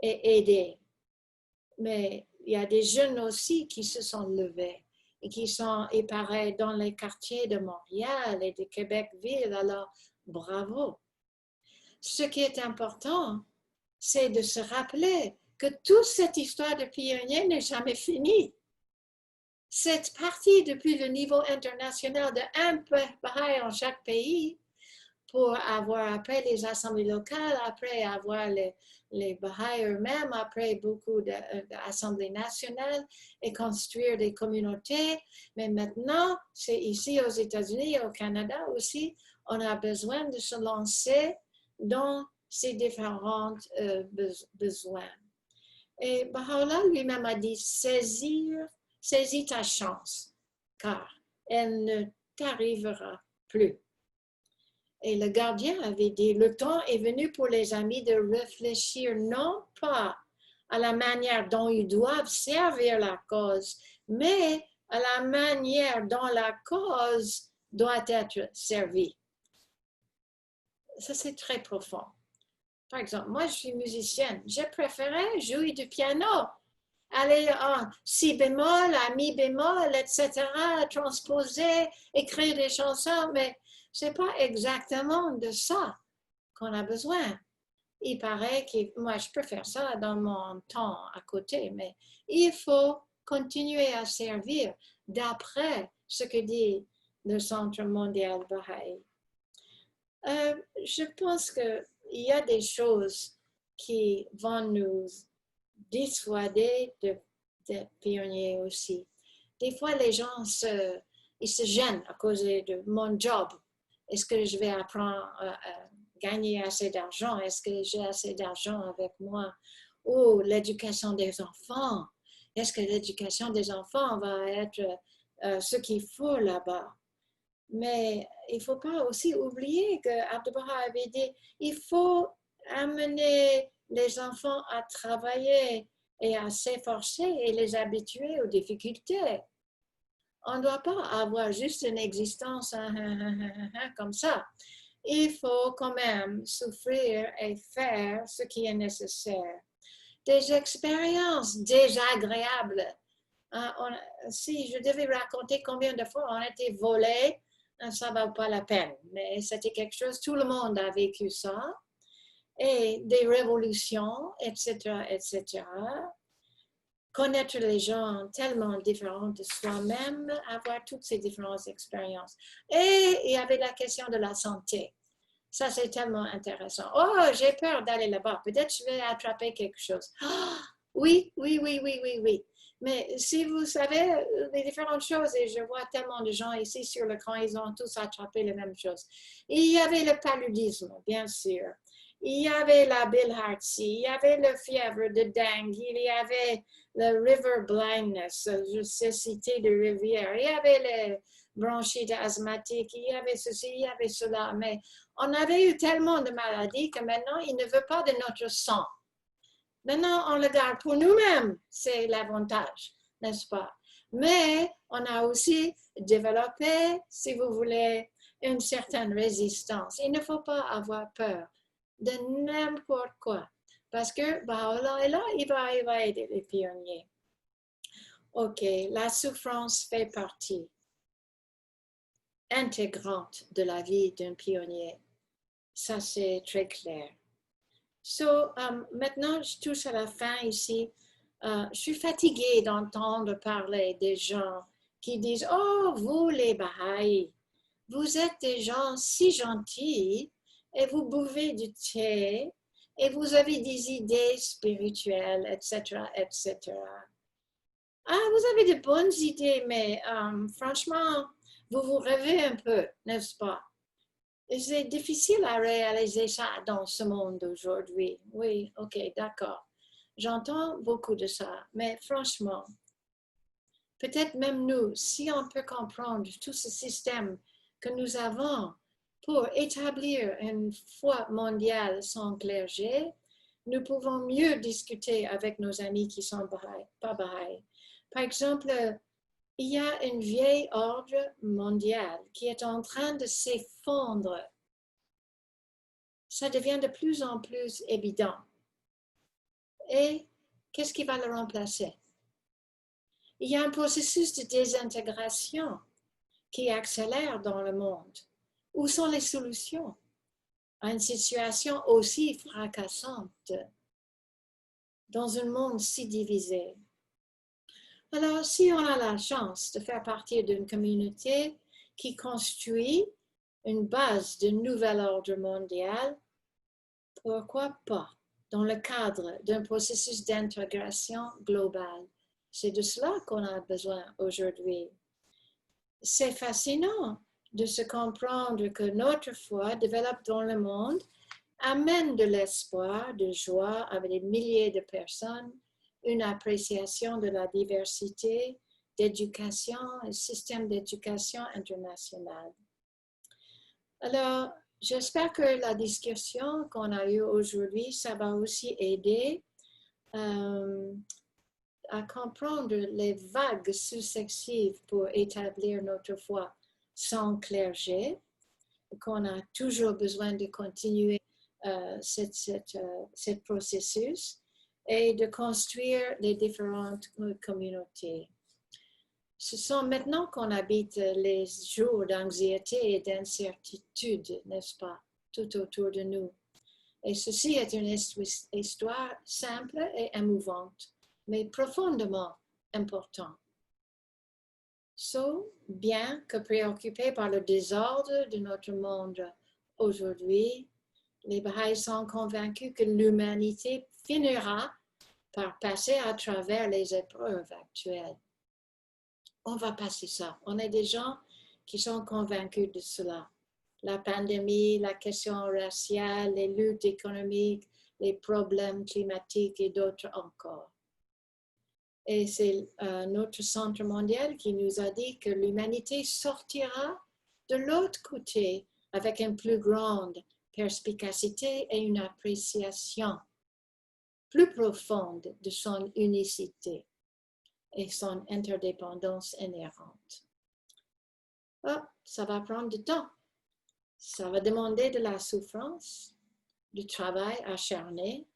et aider. Mais il y a des jeunes aussi qui se sont levés et qui sont éparés dans les quartiers de Montréal et de Québec-Ville. Alors, bravo. Ce qui est important, c'est de se rappeler que toute cette histoire de pionniers n'est jamais finie. C'est parti depuis le niveau international de un peu pareil en chaque pays pour avoir après les assemblées locales, après avoir les Baha'is eux-mêmes, après beaucoup d'assemblées nationales et construire des communautés. Mais maintenant, c'est ici aux États-Unis et au Canada aussi, on a besoin de se lancer dans ces différents besoins. Et Baha'u'llah lui-même a dit, saisis ta chance, car elle ne t'arrivera plus. Et le gardien avait dit, le temps est venu pour les amis de réfléchir non pas à la manière dont ils doivent servir la cause, mais à la manière dont la cause doit être servie. Ça, c'est très profond. Par exemple, moi, je suis musicienne. J'ai préféré jouer du piano, aller en si bémol, à mi bémol, etc., transposer, écrire des chansons, mais ce n'est pas exactement de ça qu'on a besoin. Il paraît que moi, je peux faire ça dans mon temps à côté, mais il faut continuer à servir d'après ce que dit le Centre mondial Baha'i. Je pense qu'il y a des choses qui vont nous dissuader de pionniers aussi. Des fois, les gens ils se gênent à cause de mon job. Est-ce que je vais apprendre à gagner assez d'argent? Est-ce que j'ai assez d'argent avec moi? Ou l'éducation des enfants. Est-ce que l'éducation des enfants va être ce qu'il faut là-bas? Mais il ne faut pas aussi oublier que Abdu'l-Baha avait dit, il faut amener les enfants à travailler et à s'efforcer et les habituer aux difficultés. On ne doit pas avoir juste une existence comme ça. Il faut quand même souffrir et faire ce qui est nécessaire. Des expériences désagréables. Si je devais raconter combien de fois on a été volé, ça ne vaut pas la peine. Mais c'était quelque chose, tout le monde a vécu ça. Et des révolutions, etc., etc. Connaître les gens tellement différents de soi-même, avoir toutes ces différentes expériences. Et il y avait la question de la santé. Ça, c'est tellement intéressant. Oh, j'ai peur d'aller là-bas. Peut-être je vais attraper quelque chose. Oh, oui. Mais si vous savez les différentes choses, et je vois tellement de gens ici sur l'écran, ils ont tous attrapé les mêmes choses. Il y avait le paludisme, bien sûr. Il y avait la bilharzia, il y avait la fièvre de dengue, il y avait le river blindness, je sais citer de rivière, il y avait les bronchites asthmatiques, il y avait ceci, il y avait cela, mais on avait eu tellement de maladies que maintenant, il ne veut pas de notre sang. Maintenant, on le garde pour nous-mêmes. C'est l'avantage, n'est-ce pas? Mais on a aussi développé, si vous voulez, une certaine résistance. Il ne faut pas avoir peur de n'importe quoi. Parce que Baha'u'llah est là, il va aider les pionniers. OK, la souffrance fait partie intégrante de la vie d'un pionnier. Ça, c'est très clair. Maintenant, je touche à la fin ici. Je suis fatiguée d'entendre parler des gens qui disent « Oh, vous les Baha'is, vous êtes des gens si gentils et vous buvez du thé et vous avez des idées spirituelles, etc., etc. » Ah, vous avez de bonnes idées, mais franchement, vous rêvez un peu, n'est-ce pas? C'est difficile à réaliser ça dans ce monde d'aujourd'hui. Oui, ok, d'accord. J'entends beaucoup de ça, mais franchement, peut-être même nous, si on peut comprendre tout ce système que nous avons pour établir une foi mondiale sans clergé, nous pouvons mieux discuter avec nos amis qui sont pas Baha'i. Par exemple, il y a une vieille ordre mondiale qui est en train de s'effondrer. Ça devient de plus en plus évident. Et qu'est-ce qui va le remplacer? Il y a un processus de désintégration qui accélère dans le monde. Où sont les solutions à une situation aussi fracassante dans un monde si divisé? Alors, si on a la chance de faire partie d'une communauté qui construit une base de nouvel ordre mondial, pourquoi pas dans le cadre d'un processus d'intégration globale? C'est de cela qu'on a besoin aujourd'hui. C'est fascinant de se comprendre que notre foi développe dans le monde, amène de l'espoir, de joie avec des milliers de personnes, une appréciation de la diversité, d'éducation, un système d'éducation international. Alors, j'espère que la discussion qu'on a eue aujourd'hui, ça va aussi aider à comprendre les vagues successives pour établir notre foi sans clergé, qu'on a toujours besoin de continuer ce processus et de construire les différentes communautés. Ce sont maintenant qu'on habite les jours d'anxiété et d'incertitude, n'est-ce pas, tout autour de nous. Et ceci est une histoire simple et émouvante, mais profondément importante. Bien que préoccupés par le désordre de notre monde aujourd'hui, les Baha'is sont convaincus que l'humanité finira par passer à travers les épreuves actuelles. On va passer ça. On est des gens qui sont convaincus de cela. La pandémie, la question raciale, les luttes économiques, les problèmes climatiques et d'autres encore. Et c'est notre Centre mondial qui nous a dit que l'humanité sortira de l'autre côté avec une plus grande perspicacité et une appréciation plus profonde de son unicité et son interdépendance inhérente. Oh, ça va prendre du temps. Ça va demander de la souffrance, du travail acharné,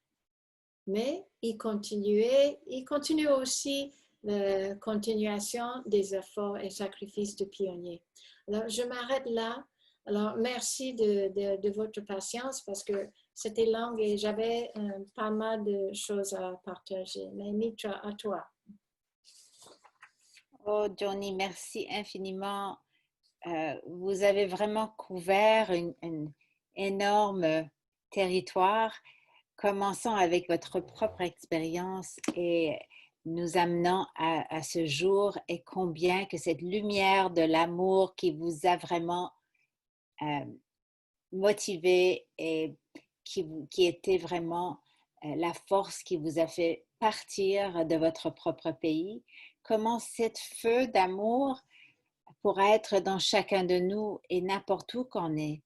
mais il continue aussi la continuation des efforts et sacrifices de pionniers. Alors, je m'arrête là. Alors, merci de votre patience parce que c'était long et j'avais pas mal de choses à partager. Mais Mitra, à toi. Oh, Johnny, merci infiniment. Vous avez vraiment couvert un énorme territoire, commençant avec votre propre expérience et nous amenant à ce jour et combien que cette lumière de l'amour qui vous a vraiment motivé et qui était vraiment la force qui vous a fait partir de votre propre pays, comment cette feu d'amour pourra être dans chacun de nous et n'importe où qu'on est.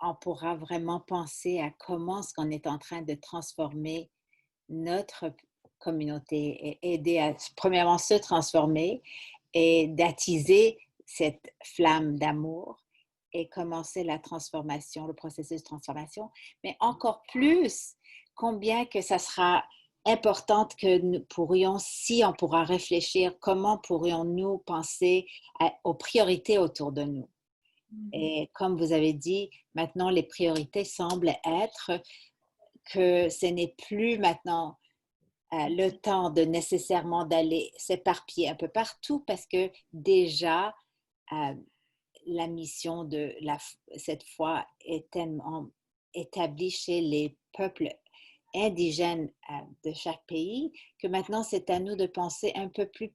On pourra vraiment penser à comment ce qu'on est en train de transformer notre communauté et aider à, premièrement, se transformer et d'attiser cette flamme d'amour et commencer la transformation, le processus de transformation, mais encore plus, combien que ça sera important que nous pourrions, si on pourra réfléchir, comment pourrions-nous penser aux priorités autour de nous. Et comme vous avez dit, maintenant, les priorités semblent être que ce n'est plus maintenant le temps de nécessairement d'aller s'éparpiller un peu partout parce que déjà, la mission de cette foi est tellement établie chez les peuples indigènes de chaque pays que maintenant, c'est à nous de penser un peu plus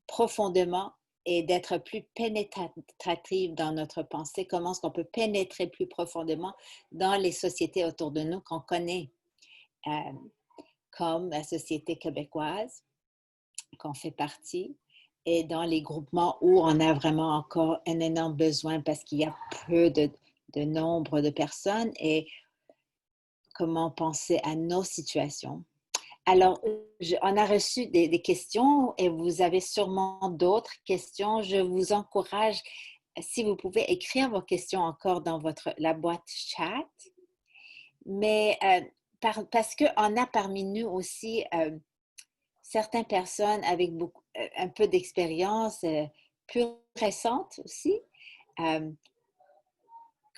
profondément et d'être plus pénétrative dans notre pensée. Comment est-ce qu'on peut pénétrer plus profondément dans les sociétés autour de nous qu'on connaît, comme la société québécoise, qu'on fait partie, et dans les groupements où on a vraiment encore un énorme besoin parce qu'il y a peu de nombre de personnes, et comment penser à nos situations. Alors, on a reçu des questions et vous avez sûrement d'autres questions. Je vous encourage, si vous pouvez, écrire vos questions encore dans la boîte chat. Mais parce qu'on a parmi nous aussi certaines personnes avec un peu d'expérience plus récente aussi,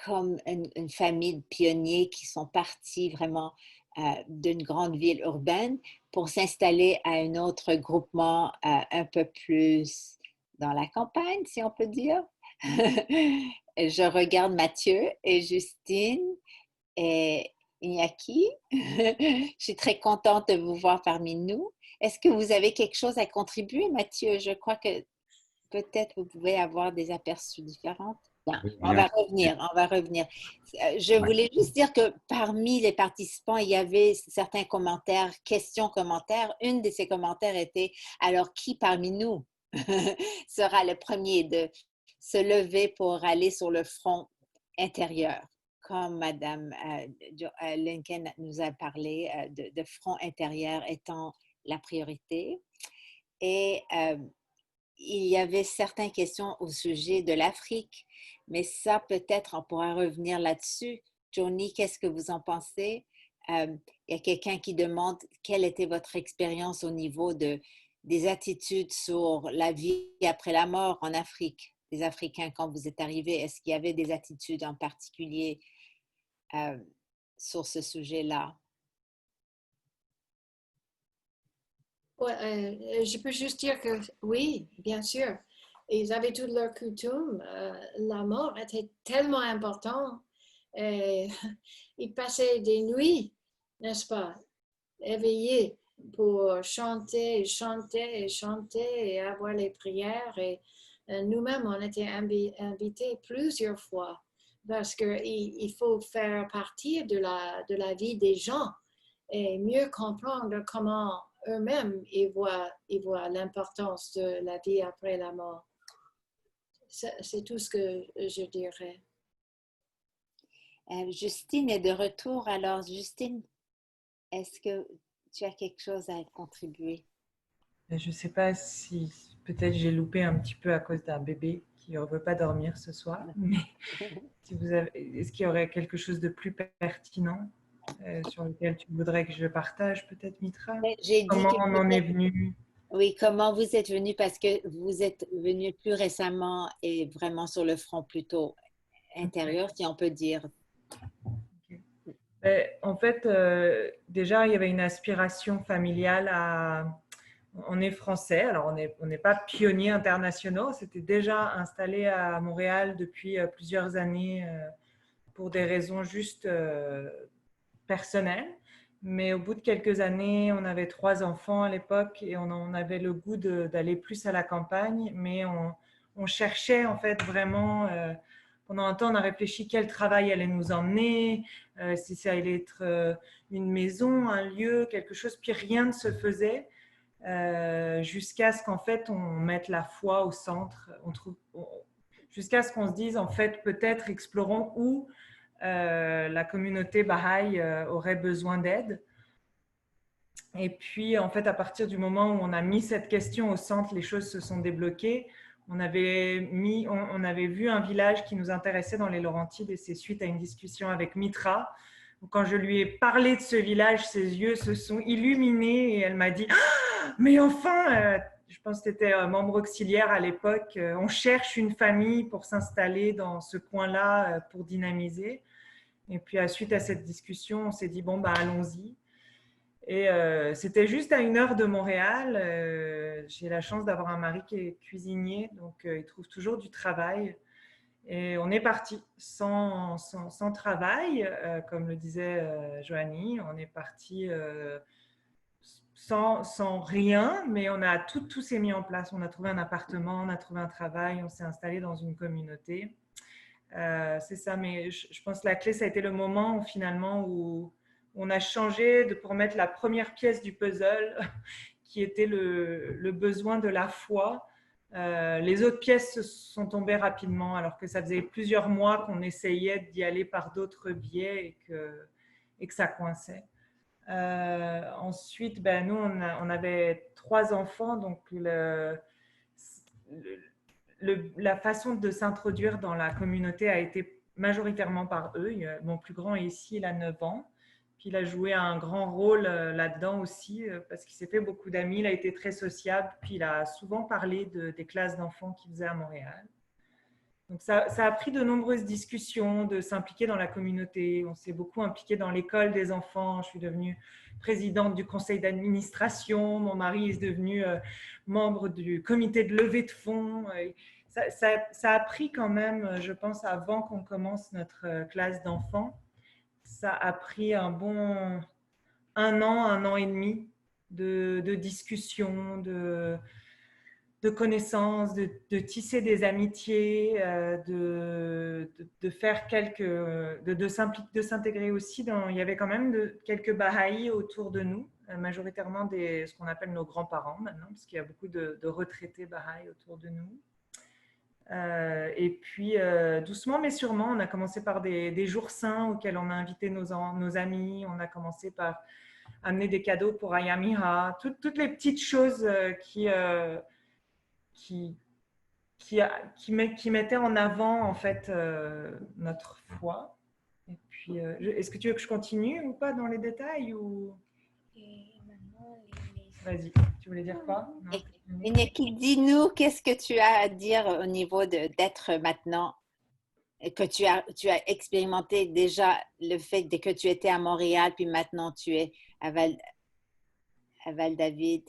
comme une famille de pionniers qui sont partis vraiment d'une grande ville urbaine pour s'installer à un autre groupement un peu plus dans la campagne, si on peut dire. Je regarde Mathieu et Justine et Iñaki. Je suis très contente de vous voir parmi nous. Est-ce que vous avez quelque chose à contribuer, Mathieu? Je crois que peut-être vous pouvez avoir des aperçus différents. Bien, on va revenir. Je voulais juste dire que parmi les participants, il y avait certains commentaires, questions-commentaires. Une de ces commentaires était, alors qui parmi nous sera le premier de se lever pour aller sur le front intérieur, comme Madame Lincoln nous a parlé de front intérieur étant la priorité. Et il y avait certaines questions au sujet de l'Afrique, mais ça, peut-être, on pourra revenir là-dessus. Johnny, qu'est-ce que vous en pensez? Il y a quelqu'un qui demande quelle était votre expérience au niveau des attitudes sur la vie après la mort en Afrique, des Africains quand vous êtes arrivés. Est-ce qu'il y avait des attitudes en particulier sur ce sujet-là? Ouais, je peux juste dire que oui, bien sûr. Ils avaient toutes leurs coutumes. La mort était tellement importante. Ils passaient des nuits, n'est-ce pas, éveillés pour chanter, chanter et chanter et avoir les prières. Et nous-mêmes, on était invités plusieurs fois parce qu'il faut faire partie de la vie des gens et mieux comprendre comment eux-mêmes ils voient l'importance de la vie après la mort. C'est tout ce que je dirais. Justine est de retour. Alors, Justine, est-ce que tu as quelque chose à contribuer? Je ne sais pas si peut-être j'ai loupé un petit peu à cause d'un bébé qui ne veut pas dormir ce soir. Mais est-ce qu'il y aurait quelque chose de plus pertinent sur lequel tu voudrais que je partage peut-être, Mitra? Comment on en est venu? Oui, comment vous êtes venu, parce que vous êtes venu plus récemment et vraiment sur le front plutôt intérieur, si on peut dire. En fait, déjà, il y avait une aspiration familiale à... On est français, alors on n'est pas pionniers internationaux, c'était déjà installé à Montréal depuis plusieurs années pour des raisons juste personnelles. Mais au bout de quelques années, on avait 3 enfants à l'époque et on avait le goût d'aller plus à la campagne, mais on cherchait en fait vraiment... pendant un temps, on a réfléchi quel travail allait nous emmener, si ça allait être une maison, un lieu, quelque chose, puis rien ne se faisait jusqu'à ce qu'en fait on mette la foi au centre. Jusqu'à ce qu'on se dise en fait peut-être explorons où la communauté Baha'i aurait besoin d'aide. Et puis, en fait, à partir du moment où on a mis cette question au centre, les choses se sont débloquées. On avait vu un village qui nous intéressait dans les Laurentides et c'est suite à une discussion avec Mitra. Quand je lui ai parlé de ce village, ses yeux se sont illuminés et elle m'a dit « Mais enfin, je pense que tu étais membre auxiliaire à l'époque, on cherche une famille pour s'installer dans ce coin-là pour dynamiser. » Et puis, suite à cette discussion, on s'est dit « Bon, bah, allons-y. » Et c'était juste à 1 heure de Montréal. J'ai la chance d'avoir un mari qui est cuisinier, donc il trouve toujours du travail. Et on est parti sans travail, comme le disait Joanie. On est parti sans rien, mais tout s'est mis en place. On a trouvé un appartement, on a trouvé un travail, on s'est installé dans une communauté. C'est ça, mais je pense que la clé, ça a été le moment où, finalement où on a changé pour mettre la première pièce du puzzle, qui était le besoin de la foi. Les autres pièces sont tombées rapidement, alors que ça faisait plusieurs mois qu'on essayait d'y aller par d'autres biais et que ça coinçait. Ensuite, nous, on avait 3 enfants, donc la façon de s'introduire dans la communauté a été majoritairement par eux. Mon plus grand est ici, il a 9 ans. Puis il a joué un grand rôle là-dedans aussi parce qu'il s'est fait beaucoup d'amis, il a été très sociable, puis il a souvent parlé des classes d'enfants qu'il faisait à Montréal. Donc ça a pris de nombreuses discussions de s'impliquer dans la communauté. On s'est beaucoup impliqué dans l'école des enfants. Je suis devenue présidente du conseil d'administration. Mon mari est devenu membre du comité de levée de fonds. Ça a pris quand même, je pense, avant qu'on commence notre classe d'enfants, ça a pris un bon 1 an et demi de discussion, de connaissances, de tisser des amitiés, de faire de s'intégrer aussi il y avait quand même quelques Bahaïs autour de nous, majoritairement ce qu'on appelle nos grands-parents maintenant, parce qu'il y a beaucoup de retraités Bahaïs autour de nous. Et puis, doucement mais sûrement, on a commencé par des jours saints auxquels on a invité nos amis. On a commencé par amener des cadeaux pour Ayamira, toutes les petites choses qui mettaient en avant en fait notre foi. Et puis, est-ce que tu veux que je continue ou pas dans les détails ou... Vas-y, tu voulais dire quoi? Iñaki, dis-nous, qu'est-ce que tu as à dire au niveau d'être maintenant, que tu as expérimenté déjà le fait que tu étais à Montréal, puis maintenant tu es à Val-David.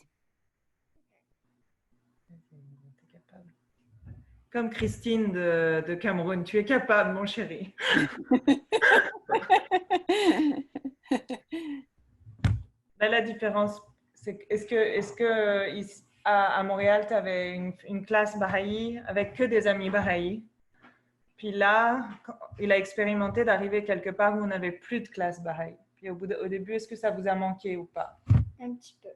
Comme Christine de Cameroun, tu es capable, mon chéri. La différence, c'est est-ce que à Montréal, tu avais une classe Baha'i avec que des amis Baha'i? Puis là, il a expérimenté d'arriver quelque part où on n'avait plus de classe Baha'i. Puis au début, est-ce que ça vous a manqué ou pas? Un petit peu.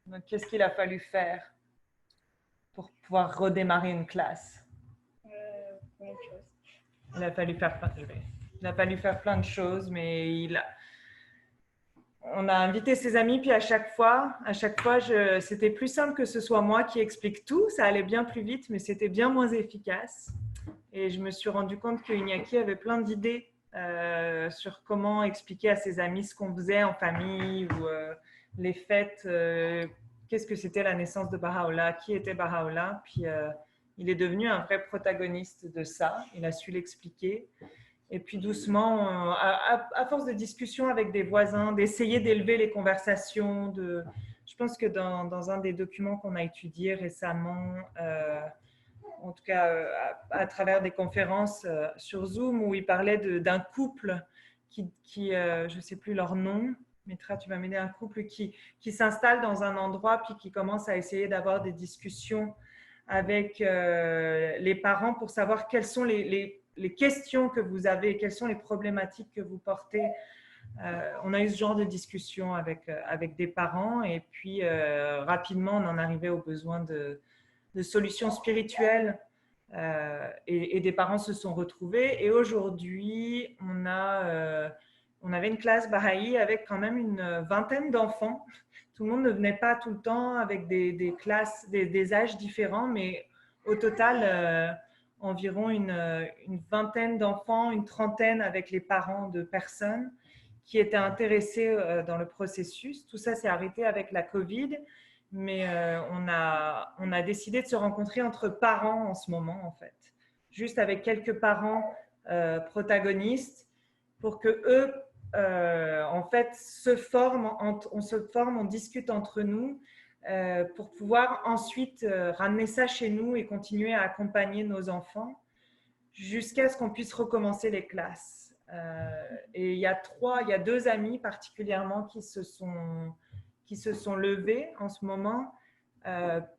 Donc, qu'est-ce qu'il a fallu faire pour pouvoir redémarrer une classe? Plein de choses. Il a fallu faire plein de choses, mais on a invité ses amis, puis à chaque fois, c'était plus simple que ce soit moi qui explique tout. Ça allait bien plus vite, mais c'était bien moins efficace. Et je me suis rendu compte que Iñaki avait plein d'idées sur comment expliquer à ses amis ce qu'on faisait en famille ou les fêtes. Qu'est-ce que c'était la naissance de Baha'u'llah, qui était Baha'u'llah. Puis il est devenu un vrai protagoniste de ça. Il a su l'expliquer. Et puis doucement, à force de discussion avec des voisins, d'essayer d'élever les conversations. Je pense que dans un des documents qu'on a étudiés récemment, en tout cas à travers des conférences sur Zoom, où il parlait d'un couple qui je ne sais plus leur nom, Mitra, tu vas m'aider, un couple qui s'installe dans un endroit puis qui commence à essayer d'avoir des discussions avec les parents pour savoir quelles sont les questions que vous avez, quelles sont les problématiques que vous portez. On a eu ce genre de discussion avec des parents et puis rapidement, on en arrivait aux besoins de solutions spirituelles et des parents se sont retrouvés. Et aujourd'hui, on avait une classe Baha'i avec quand même une vingtaine d'enfants Tout le monde ne venait pas tout le temps avec des classes, des âges différents, mais au total, environ une vingtaine d'enfants, une trentaine avec les parents de personnes qui étaient intéressés dans le processus. Tout ça s'est arrêté avec la Covid, mais on a décidé de se rencontrer entre parents en ce moment, en fait. Juste avec quelques parents protagonistes pour que eux en fait, on se forme, on discute entre nous pour pouvoir ensuite ramener ça chez nous et continuer à accompagner nos enfants jusqu'à ce qu'on puisse recommencer les classes. Et il y a deux amis particulièrement qui se sont levés en ce moment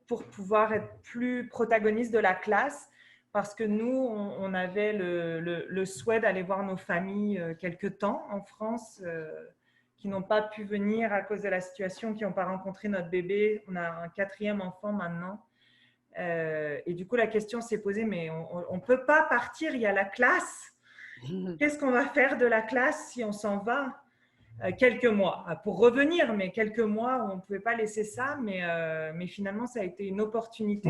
pour pouvoir être plus protagonistes de la classe. Parce que nous, on avait le souhait d'aller voir nos familles quelque temps en France qui n'ont pas pu venir à cause de la situation, qui n'ont pas rencontré notre bébé. On a un 4e enfant maintenant. Et du coup, la question s'est posée, mais on ne peut pas partir, il y a la classe. Qu'est-ce qu'on va faire de la classe si on s'en va quelques mois pour revenir, mais quelques mois où on ne pouvait pas laisser ça. Mais finalement, ça a été une opportunité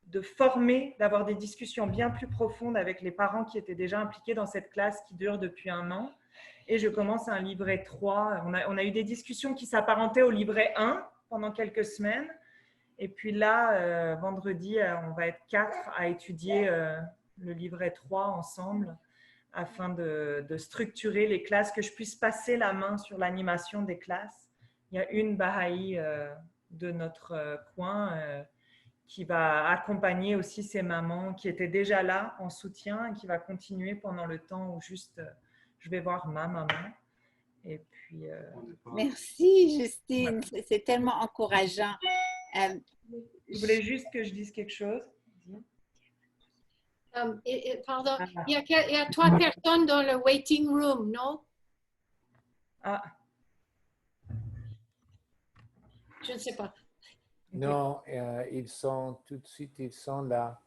de former, d'avoir des discussions bien plus profondes avec les parents qui étaient déjà impliqués dans cette classe qui dure depuis 1 an. Et je commence un livret 3. On a eu des discussions qui s'apparentaient au livret 1 pendant quelques semaines. Et puis là, vendredi, on va être 4 à étudier le livret 3 ensemble afin de structurer les classes, que je puisse passer la main sur l'animation des classes. Il y a une Baha'i de notre coin qui va accompagner aussi ces mamans qui étaient déjà là en soutien et qui va continuer pendant le temps où juste je vais voir ma maman. Et puis, Merci, Justine. C'est tellement encourageant. je voulais juste que je dise quelque chose. Pardon, il y a 3 personnes dans le waiting room, non? Ah. Je ne sais pas. Non, ils sont tout de suite, ils sont là.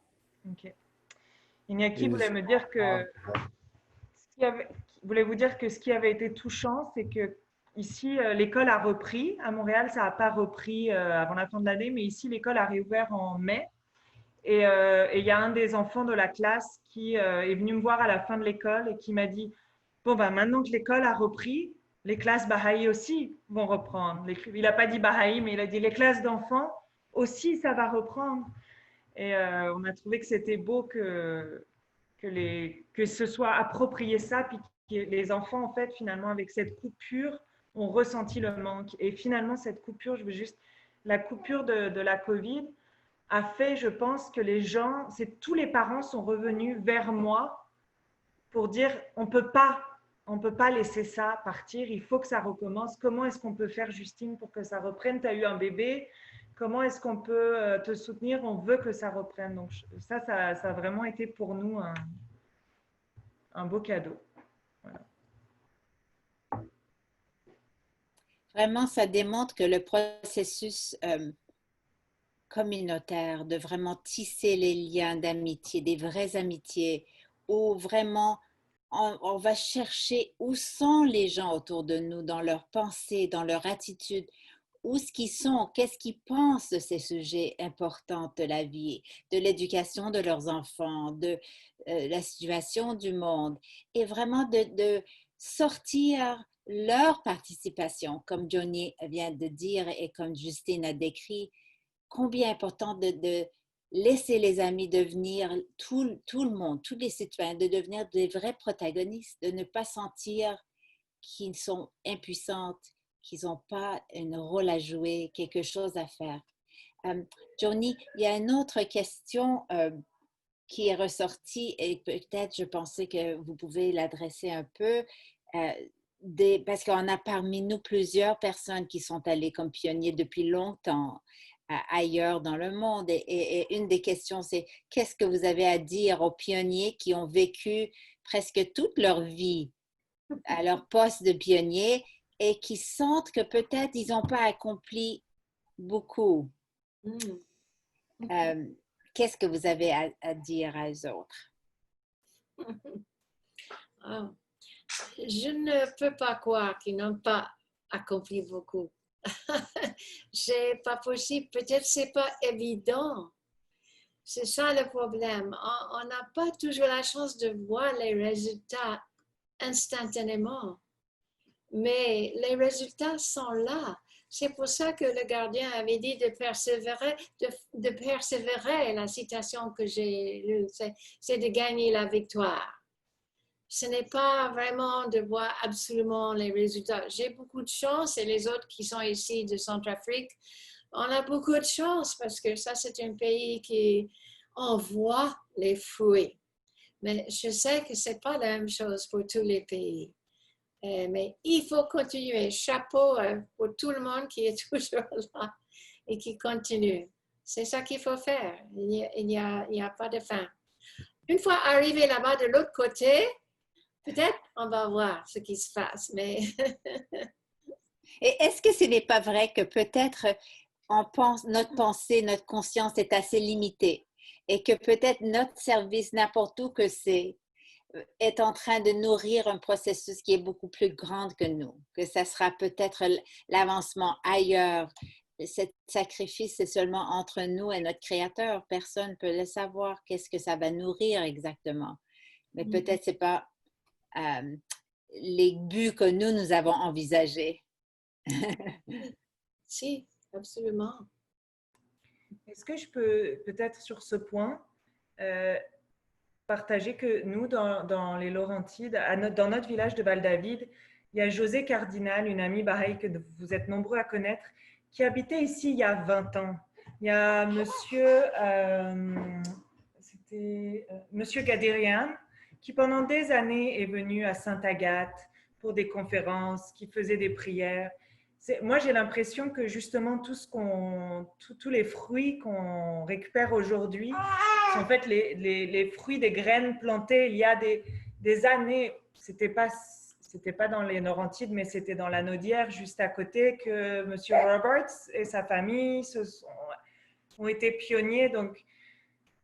Ok. Iñaki voulait me dire que voulait vous dire que ce qui avait été touchant, c'est que ici l'école a repris. À Montréal, ça n'a pas repris avant la fin de l'année, mais ici l'école a réouvert en mai. Et il y a un des enfants de la classe qui est venu me voir à la fin de l'école et qui m'a dit bon, ben, maintenant que l'école a repris, les classes Baha'i aussi vont reprendre. Il n'a pas dit Baha'i, mais il a dit les classes d'enfants aussi, ça va reprendre. Et on a trouvé que c'était beau que ce soit approprié ça, puis que les enfants, en fait, finalement, avec cette coupure, ont ressenti le manque. Et finalement, cette coupure, la coupure de la Covid a fait, je pense, que tous les parents sont revenus vers moi pour dire on ne peut pas laisser ça partir, il faut que ça recommence. Comment est-ce qu'on peut faire, Justine, pour que ça reprenne? Tu as eu un bébé, comment est-ce qu'on peut te soutenir? On veut que ça reprenne. Donc ça a vraiment été pour nous un beau cadeau. Voilà. Vraiment, ça démontre que le processus communautaire, de vraiment tisser les liens d'amitié, des vraies amitiés, où vraiment on va chercher où sont les gens autour de nous, dans leurs pensées, dans leur attitude, où est-ce qu'ils sont, qu'est-ce qu'ils pensent de ces sujets importants de la vie, de l'éducation de leurs enfants, de la situation du monde, et vraiment de sortir leur participation, comme Johnny vient de dire et comme Justine a décrit, combien important de laisser les amis devenir tout le monde, tous les citoyens, de devenir des vrais protagonistes, de ne pas sentir qu'ils sont impuissantes, qu'ils n'ont pas un rôle à jouer, quelque chose à faire. Johnny, il y a une autre question qui est ressortie et peut-être je pensais que vous pouvez l'adresser un peu. Parce qu'on a parmi nous plusieurs personnes qui sont allées comme pionniers depuis longtemps ailleurs dans le monde. Et une des questions, c'est qu'est-ce que vous avez à dire aux pionniers qui ont vécu presque toute leur vie à leur poste de pionnier et qui sentent que peut-être ils n'ont pas accompli beaucoup. Qu'est-ce que vous avez à dire à eux autres? Je ne peux pas croire qu'ils n'ont pas accompli beaucoup. C'est pas possible. Peut-être c'est pas évident. C'est ça le problème. On n'a pas toujours la chance de voir les résultats instantanément. Mais les résultats sont là. C'est pour ça que le gardien avait dit de persévérer, de persévérer. La citation que j'ai lue, c'est de gagner la victoire. Ce n'est pas vraiment de voir absolument les résultats. J'ai beaucoup de chance et les autres qui sont ici de Centrafrique, on a beaucoup de chance parce que ça, c'est un pays qui envoie les fruits. Mais je sais que ce n'est pas la même chose pour tous les pays. Mais il faut continuer. Chapeau pour tout le monde qui est toujours là et qui continue. C'est ça qu'il faut faire. Il n'y a pas de fin. Une fois arrivé là-bas de l'autre côté, peut-être on va voir ce qui se passe. Mais Et est-ce que ce n'est pas vrai que peut-être notre pensée, notre conscience est assez limitée et que peut-être notre service, n'importe où que c'est, est en train de nourrir un processus qui est beaucoup plus grand que nous, que ça sera peut-être l'avancement ailleurs. Cet sacrifice, c'est seulement entre nous et notre Créateur. Personne ne peut le savoir, qu'est-ce que ça va nourrir exactement. Mais peut-être ce n'est pas les buts que nous avons envisagés. si, absolument. Est-ce que je peux peut-être sur ce point partager que nous, dans les Laurentides, dans notre village de Val-David, il y a José Cardinal, une amie Baha'i que vous êtes nombreux à connaître, qui habitait ici il y a 20 ans. Il y a monsieur Gadérian, qui pendant des années est venu à Sainte-Agathe pour des conférences, qui faisait des prières. Moi, j'ai l'impression que justement tous les fruits qu'on récupère aujourd'hui sont en fait les fruits des graines plantées il y a des années. C'était pas dans les Laurentides, mais c'était dans la Naudière, juste à côté, que M. Roberts et sa famille ont été pionniers. Donc,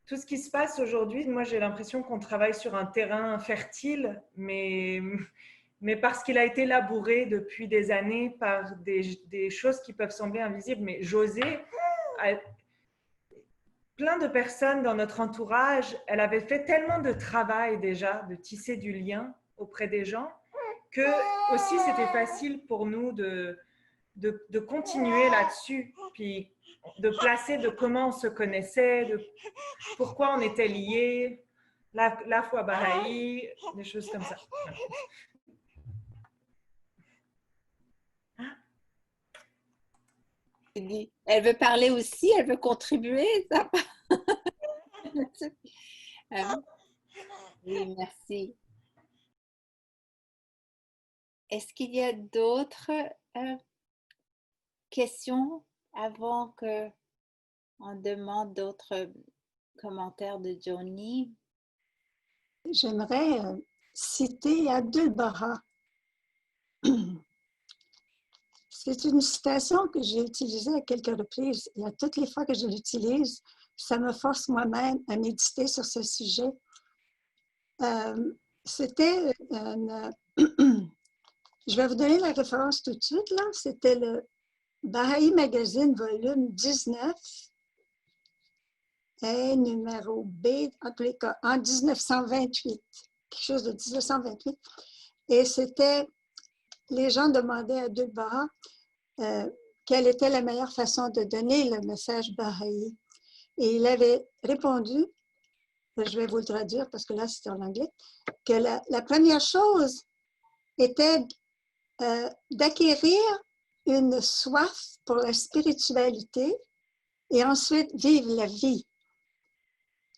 tout ce qui se passe aujourd'hui, moi, j'ai l'impression qu'on travaille sur un terrain fertile, mais parce qu'il a été labouré depuis des années par des choses qui peuvent sembler invisibles. Mais José, plein de personnes dans notre entourage, elle avait fait tellement de travail déjà, de tisser du lien auprès des gens, que aussi c'était facile pour nous de continuer là-dessus, puis de placer de comment on se connaissait, de pourquoi on était liés, la foi Baha'i, des choses comme ça. Elle veut parler aussi, elle veut contribuer. Ça. Oui, merci. Est-ce qu'il y a d'autres questions avant qu'on demande d'autres commentaires de Johnny? J'aimerais citer Abdu'l-Baha. C'est une citation que j'ai utilisée à quelques reprises et à toutes les fois que je l'utilise, ça me force moi-même à méditer sur ce sujet. C'était je vais vous donner la référence tout de suite, là. C'était le Baha'i Magazine, volume 19, et numéro B, en tous les cas, en 1928, quelque chose de 1928. Et c'était, les gens demandaient à Abdu'l-Baha quelle était la meilleure façon de donner le message Baha'i. Et il avait répondu, je vais vous le traduire parce que là c'était en anglais, que la première chose était d'acquérir une soif pour la spiritualité et ensuite vivre la vie.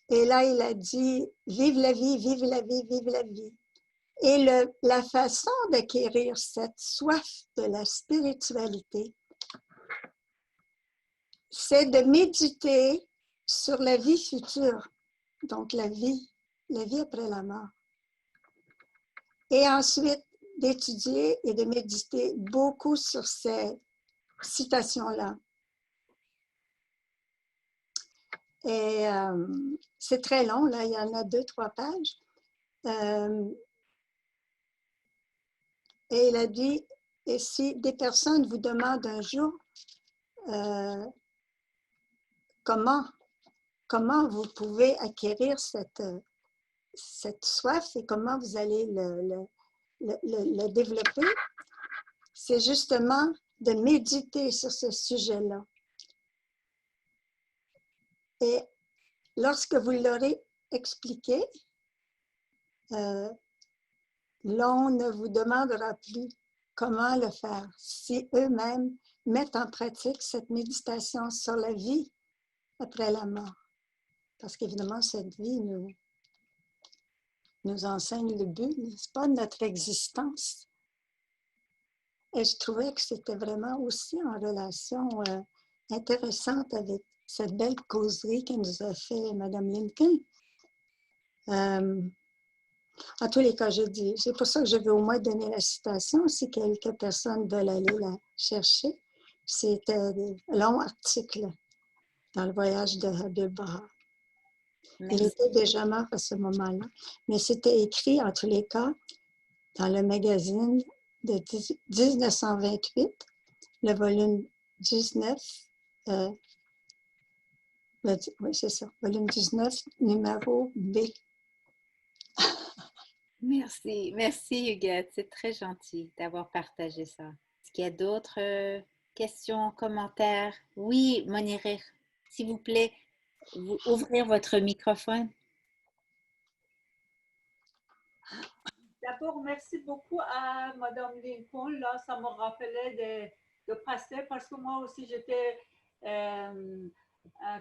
Et là, il a dit, vive la vie, vive la vie, vive la vie. Et la façon d'acquérir cette soif de la spiritualité, c'est de méditer sur la vie future, donc la vie après la mort. Et ensuite, d'étudier et de méditer beaucoup sur ces citations-là. Et c'est très long, là, il y en a 2-3 pages. Et il a dit, Et si des personnes vous demandent un jour comment vous pouvez acquérir cette soif et comment vous allez le développer, c'est justement de méditer sur ce sujet-là. Et lorsque vous l'aurez expliqué, l'on ne vous demandera plus comment le faire si eux-mêmes mettent en pratique cette méditation sur la vie après la mort. Parce qu'évidemment, cette vie nous enseigne le but, n'est-ce pas, de notre existence. Et je trouvais que c'était vraiment aussi en relation intéressante avec cette belle causerie que nous a fait Mme Lincoln. En tous les cas, je dis, c'est pour ça que je veux au moins donner la citation, si quelques personnes veulent aller la chercher. C'était un long article dans le voyage de Abdu'l Baha. Il était déjà mort à ce moment-là, mais c'était écrit en tous les cas dans le magazine de 1928, le volume 19, oui, c'est ça, volume 19, numéro B. Merci, merci Huguette, c'est très gentil d'avoir partagé ça. Est-ce qu'il y a d'autres questions, commentaires? Oui, Monirir, s'il vous plaît, vous ouvrir votre microphone. D'abord, merci beaucoup à Mme Lincoln. Là, ça me rappelait de passer parce que moi aussi, j'étais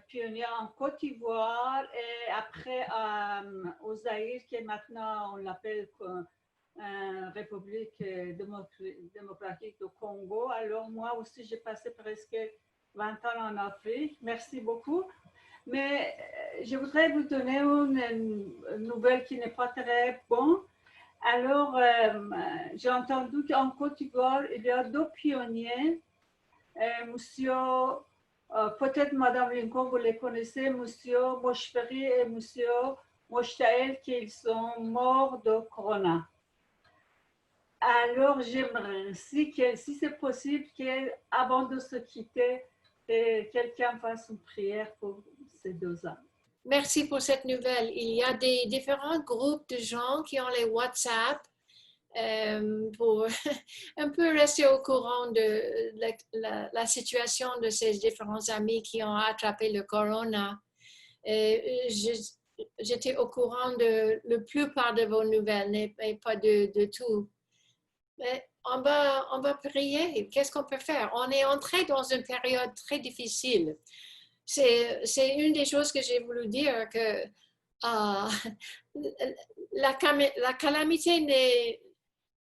pionnière en Côte d'Ivoire et après au Zaïre, qui est maintenant, on l'appelle République démocratique du Congo. Alors, moi aussi, j'ai passé presque 20 ans en Afrique. Merci beaucoup. Mais je voudrais vous donner une nouvelle qui n'est pas très bonne. Alors, j'ai entendu qu'en Côte d'Ivoire, il y a deux pionniers, monsieur, peut-être Madame Lincoln, vous les connaissez, monsieur Moshferi et monsieur Moshtael, qui sont morts de Corona. Alors, j'aimerais, si c'est possible, qu'avant de se quitter, quelqu'un fasse une prière pour ces deux hommes. Merci pour cette nouvelle. Il y a des différents groupes de gens qui ont les WhatsApp pour un peu rester au courant de la situation de ces différents amis qui ont attrapé le corona. J'étais au courant de la plupart de vos nouvelles, mais pas de tout. Mais on va prier. Qu'est-ce qu'on peut faire? On est entré dans une période très difficile. C'est une des choses que j'ai voulu dire, que la calamité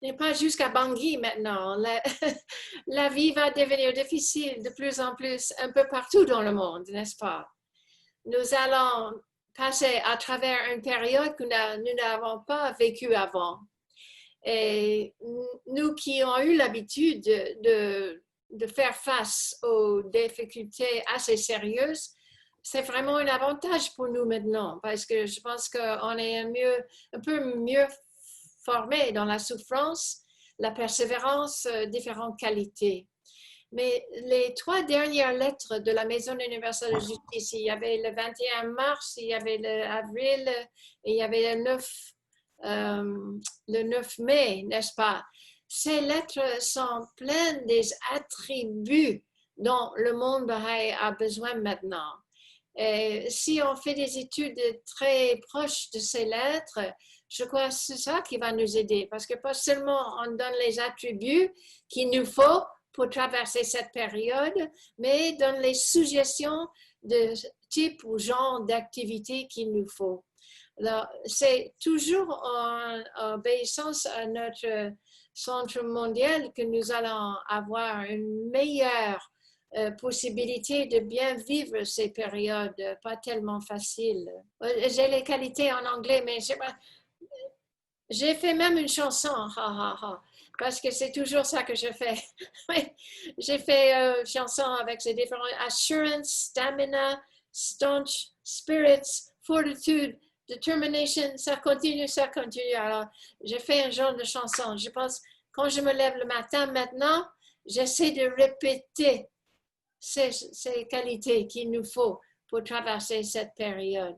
n'est pas jusqu'à Bangui maintenant. La vie va devenir difficile de plus en plus un peu partout dans le monde, n'est-ce pas? Nous allons passer à travers une période que nous n'avons pas vécue avant. Et nous qui avons eu l'habitude de faire face aux difficultés assez sérieuses, c'est vraiment un avantage pour nous maintenant, parce que je pense qu'on est un peu mieux formés dans la souffrance, la persévérance, différentes qualités. Mais les 3 dernières lettres de la Maison universelle de justice, il y avait le 21 mars, il y avait le avril et il y avait le 9 mai, n'est-ce pas? Ces lettres sont pleines des attributs dont le monde Baha'i a besoin maintenant. Et si on fait des études très proches de ces lettres, je crois que c'est ça qui va nous aider, parce que pas seulement on donne les attributs qu'il nous faut pour traverser cette période, mais donne les suggestions de type ou genre d'activité qu'il nous faut. C'est toujours en obéissance à notre centre mondial que nous allons avoir une meilleure possibilité de bien vivre ces périodes pas tellement faciles. J'ai les qualités en anglais, mais j'ai fait même une chanson, parce que c'est toujours ça que je fais. J'ai fait une chanson avec ces différents assurance, stamina, staunch, spirits, fortitude, determination, ça continue. Alors, j'ai fait un genre de chanson. Je pense quand je me lève le matin maintenant, j'essaie de répéter ces qualités qu'il nous faut pour traverser cette période.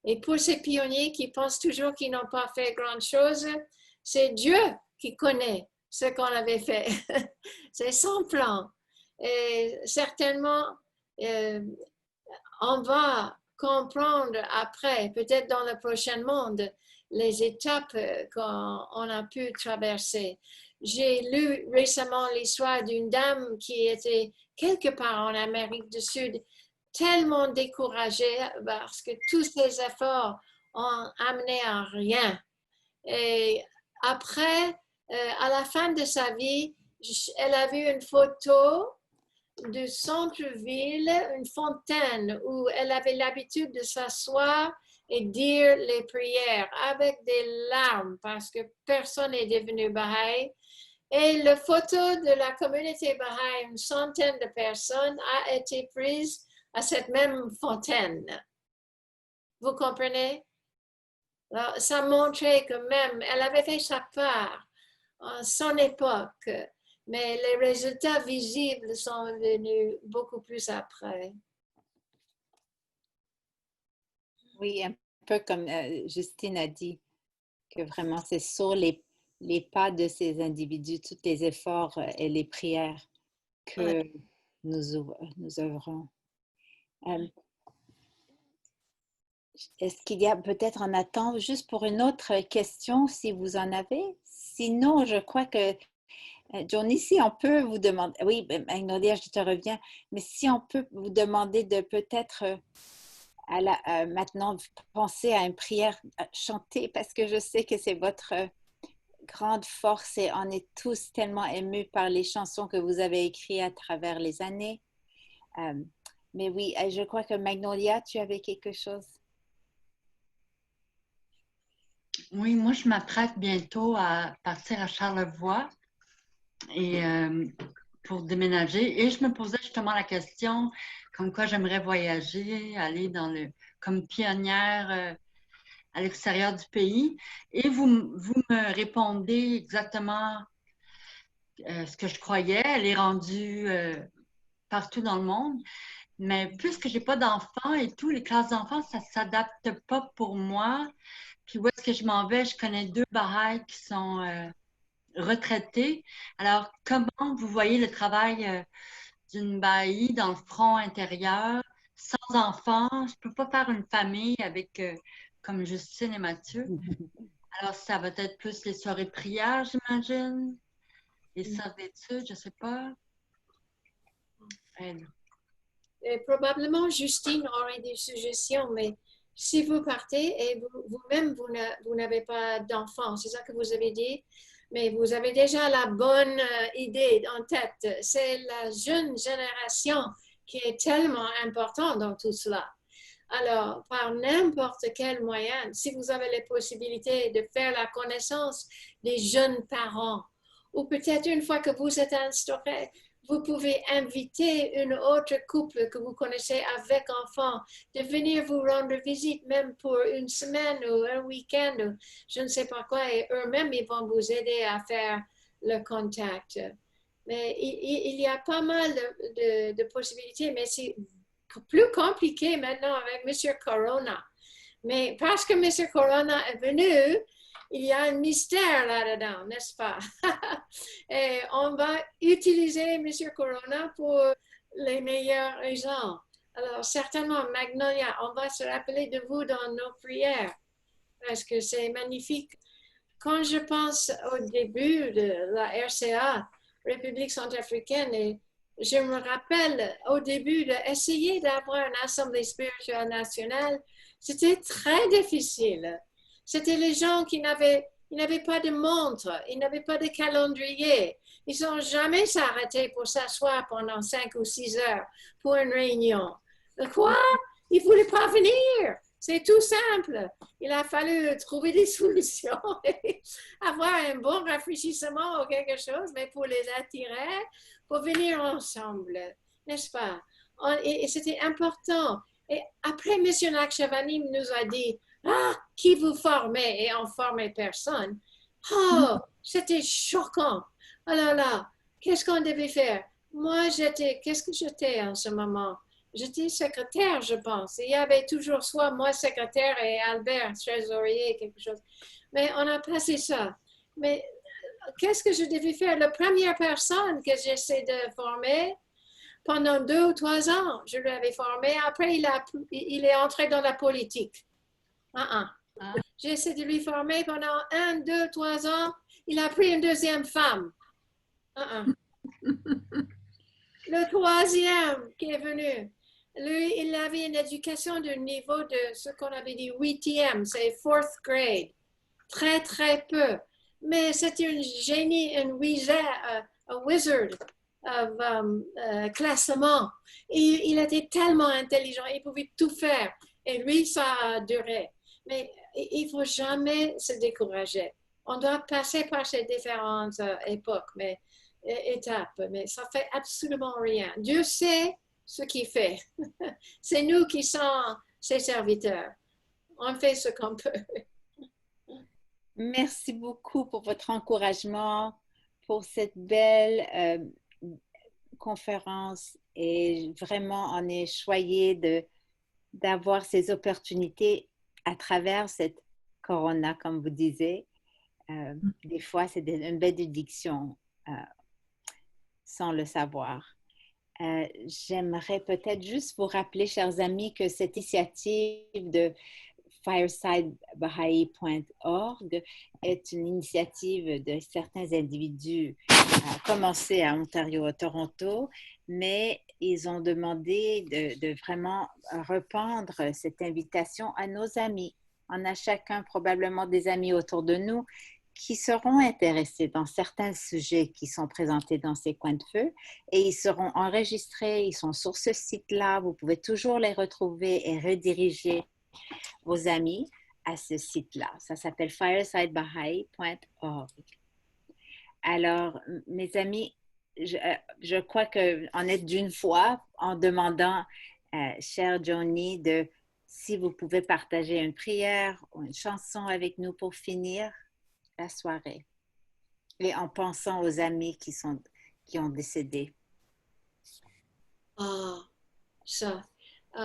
Et pour ces pionniers qui pensent toujours qu'ils n'ont pas fait grand-chose, c'est Dieu qui connaît ce qu'on avait fait. C'est son plan. Et certainement, on va comprendre après, peut-être dans le prochain monde, les étapes qu'on a pu traverser. J'ai lu récemment l'histoire d'une dame qui était quelque part en Amérique du Sud, tellement découragée parce que tous ses efforts ont amené à rien. Et après, à la fin de sa vie, elle a vu une photo du centre-ville, une fontaine où elle avait l'habitude de s'asseoir et dire les prières avec des larmes parce que personne n'est devenu Baha'i. Et la photo de la communauté Baha'i, une centaine de personnes, a été prise à cette même fontaine. Vous comprenez? Alors, ça montrait que même, elle avait fait sa part en son époque, mais les résultats visibles sont venus beaucoup plus après. Oui, un peu comme Justine a dit, que vraiment c'est sur les pas de ces individus, tous les efforts et les prières que nous œuvrons. Est-ce qu'il y a peut-être en attente juste pour une autre question si vous en avez? Sinon, je crois que Johnny, si on peut vous demander, oui, Magnolia, je te reviens, mais si on peut vous demander de peut-être maintenant penser à une prière chantée, parce que je sais que c'est votre grande force et on est tous tellement émus par les chansons que vous avez écrites à travers les années. Mais oui, je crois que Magnolia, tu avais quelque chose. Oui, moi, je m'apprête bientôt à partir à Charlevoix et pour déménager. Et je me posais justement la question, comme quoi j'aimerais voyager, aller comme pionnière à l'extérieur du pays. Et vous me répondez exactement ce que je croyais. Elle est rendue partout dans le monde. Mais puisque je n'ai pas d'enfants et tout, les classes d'enfants, ça ne s'adapte pas pour moi. Puis où est-ce que je m'en vais? Je connais 2 Baha'is qui sont retraités. Alors, comment vous voyez le travail d'une Baha'i dans le front intérieur, sans enfants? Je ne peux pas faire une famille avec, comme Justine et Mathieu. Alors, ça va être plus les soirées de prière, j'imagine. Les sœurs d'études, je ne sais pas. Et probablement, Justine aurait des suggestions, mais si vous partez et vous-même, vous n'avez pas d'enfants, c'est ça que vous avez dit, mais vous avez déjà la bonne idée en tête. C'est la jeune génération qui est tellement importante dans tout cela. Alors, par n'importe quel moyen, si vous avez les possibilités de faire la connaissance des jeunes parents, ou peut-être une fois que vous êtes instauré, vous pouvez inviter une autre couple que vous connaissez avec enfants de venir vous rendre visite, même pour une semaine ou un week-end, ou je ne sais pas quoi, et eux-mêmes, ils vont vous aider à faire le contact. Mais il y a pas mal de possibilités, mais c'est plus compliqué maintenant avec M. Corona. Mais parce que M. Corona est venu, il y a un mystère là-dedans, n'est-ce pas? Et on va utiliser M. Corona pour les meilleures raisons. Alors, certainement, Magnolia, on va se rappeler de vous dans nos prières, parce que c'est magnifique. Quand je pense au début de la RCA, République centrafricaine, et je me rappelle au début d'essayer d'avoir une assemblée spirituelle nationale, c'était très difficile. C'était les gens qui n'avaient pas de montre, ils n'avaient pas de calendrier. Ils n'ont jamais s'arrêté pour s'asseoir pendant 5 ou 6 heures pour une réunion. Quoi? Ils ne voulaient pas venir. C'est tout simple. Il a fallu trouver des solutions, avoir un bon rafraîchissement ou quelque chose, mais pour les attirer, pour venir ensemble, n'est-ce pas? Et c'était important. Et après, M. Nakshavanim nous a dit, qui vous formez et on formait personne. Oh, C'était choquant. Alors là, qu'est-ce qu'on devait faire? Moi, qu'est-ce que j'étais en ce moment? J'étais secrétaire, je pense. Il y avait toujours soit moi secrétaire et Albert trésorier, quelque chose. Mais on a passé ça. Mais qu'est-ce que je devais faire? La première personne que j'essaie de former, pendant 2 ou 3 ans, je l'avais formé. Après, il est entré dans la politique. J'ai essayé de lui former pendant 1, 2, 3 ans. Il a pris une deuxième femme. Le troisième qui est venu, lui, il avait une éducation de niveau de ce qu'on avait dit 8e, c'est 4th grade. Très, très peu. Mais c'était un génie, un wizard of classement. Il était tellement intelligent, il pouvait tout faire. Et lui, ça a duré. Mais il ne faut jamais se décourager. On doit passer par ces différentes époques, étapes, mais ça ne fait absolument rien. Dieu sait ce qu'il fait. C'est nous qui sommes ses serviteurs. On fait ce qu'on peut. Merci beaucoup pour votre encouragement, pour cette belle conférence. Et vraiment, on est choyés d'avoir ces opportunités à travers cette corona, comme vous disiez. Des fois, c'est une bénédiction sans le savoir. J'aimerais peut-être juste vous rappeler, chers amis, que cette initiative de firesidebahai.org est une initiative de certains individus commencé à Ontario, à Toronto, mais ils ont demandé de vraiment répandre cette invitation à nos amis. On a chacun probablement des amis autour de nous qui seront intéressés dans certains sujets qui sont présentés dans ces coins de feu et ils seront enregistrés, ils sont sur ce site-là. Vous pouvez toujours les retrouver et rediriger vos amis à ce site-là. Ça s'appelle firesidebahai.org. Alors, mes amis, je crois qu'on est d'une foi en demandant, cher Johnny, si vous pouvez partager une prière ou une chanson avec nous pour finir la soirée. Et en pensant aux amis qui ont décédé. Ça.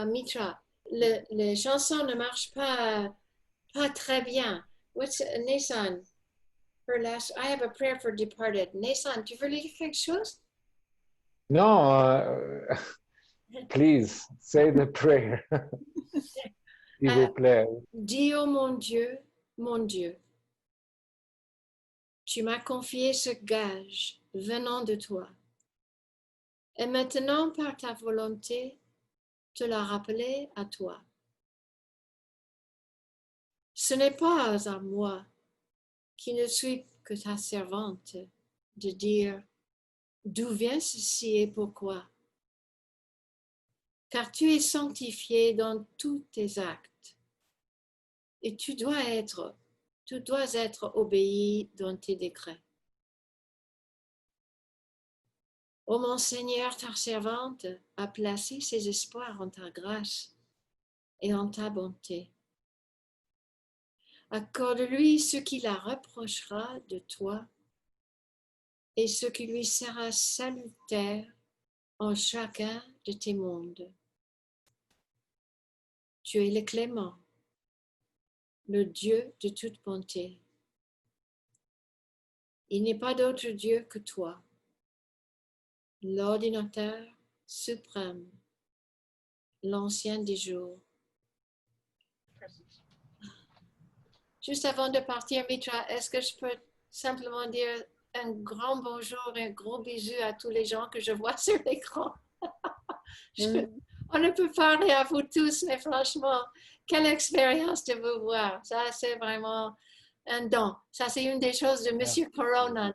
Mitra, les chansons ne marchent pas très bien. Nissan? I have a prayer for departed. Nissan, tu veux lire quelque chose? No, please say the prayer. S'il vous plaît. Dis, oh mon Dieu, tu m'as confié ce gage venant de toi. Et maintenant, par ta volonté, te l'as rappelé à toi. Ce n'est pas à moi, qui ne suis que ta servante, de dire d'où vient ceci et pourquoi. Car tu es sanctifié dans tous tes actes et tu dois être obéi dans tes décrets. Ô mon Seigneur, ta servante a placé ses espoirs en ta grâce et en ta bonté. Accorde-lui ce qui la reprochera de toi et ce qui lui sera salutaire en chacun de tes mondes. Tu es le clément, le Dieu de toute bonté. Il n'y a pas d'autre Dieu que toi, l'ordinateur suprême, l'ancien des jours. Juste avant de partir, Mitra, est-ce que je peux simplement dire un grand bonjour et un gros bisou à tous les gens que je vois sur l'écran? On ne peut parler à vous tous, mais franchement, quelle expérience de vous voir. Ça, c'est vraiment un don. Ça, c'est une des choses de Monsieur Corona.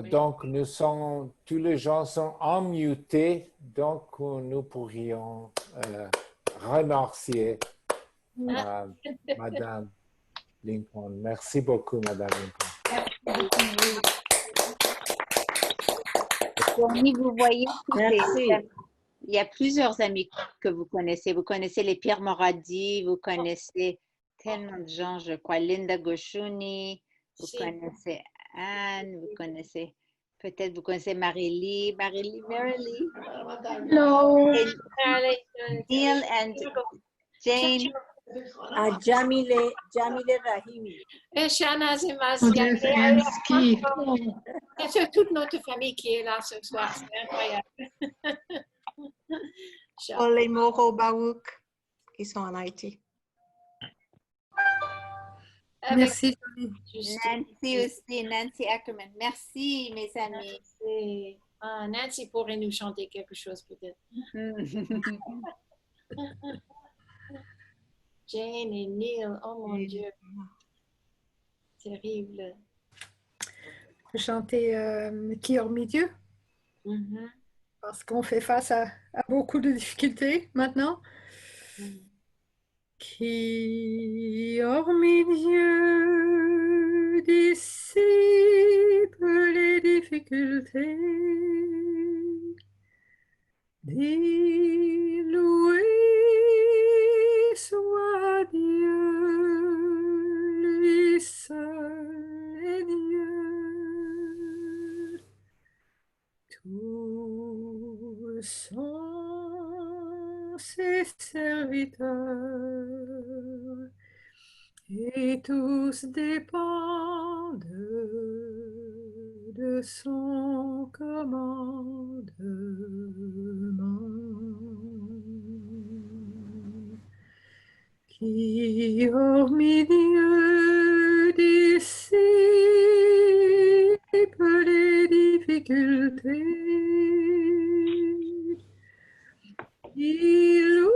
Donc, tous les gens sont emmutés, donc nous pourrions remercier Madame Lincoln. Merci beaucoup, Madame Lincoln. Johnny, vous voyez, il y a plusieurs amis que vous connaissez. Vous connaissez les Pierre Moradi, vous connaissez tellement de gens, je crois. Linda Goshuni, vous Si. connaissez Anne, vous connaissez, peut-être vous connaissez Marie-Lee, Marie-Lee. No. Et Neil and Jane. Jamile Rahimi. Et Shanaz et Claudia Mazia. Zelensky. Et c'est toute notre famille qui est là ce soir. C'est incroyable. Pour les Moro Baouk qui sont en Haïti. Merci. Nancy aussi, Nancy Ackerman. Merci, mes amis. Nancy pourrait nous chanter quelque chose peut-être. Jane et Neil, oh mon Dieu. Terrible. Je vais chanter Qui hormis Dieu, parce qu'on fait face à beaucoup de difficultés maintenant. Qui hormis Dieu dissipe les difficultés, dis loué soit Dieu, lui seul est Dieu. Tous sont ses serviteurs et tous dépendent de son commandement. Qui hormis Dieu dissipe les difficultés, il loué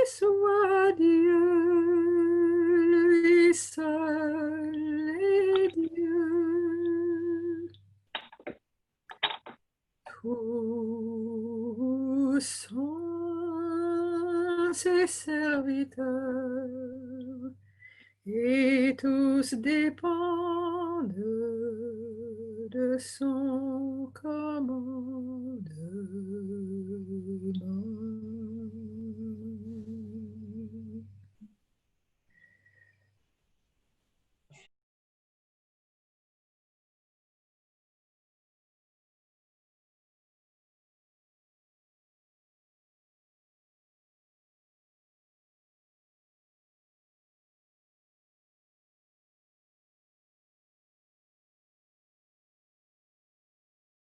soit Dieu, lui seul est Dieu. Tous sont ses serviteurs et tous dépendent de son commandement.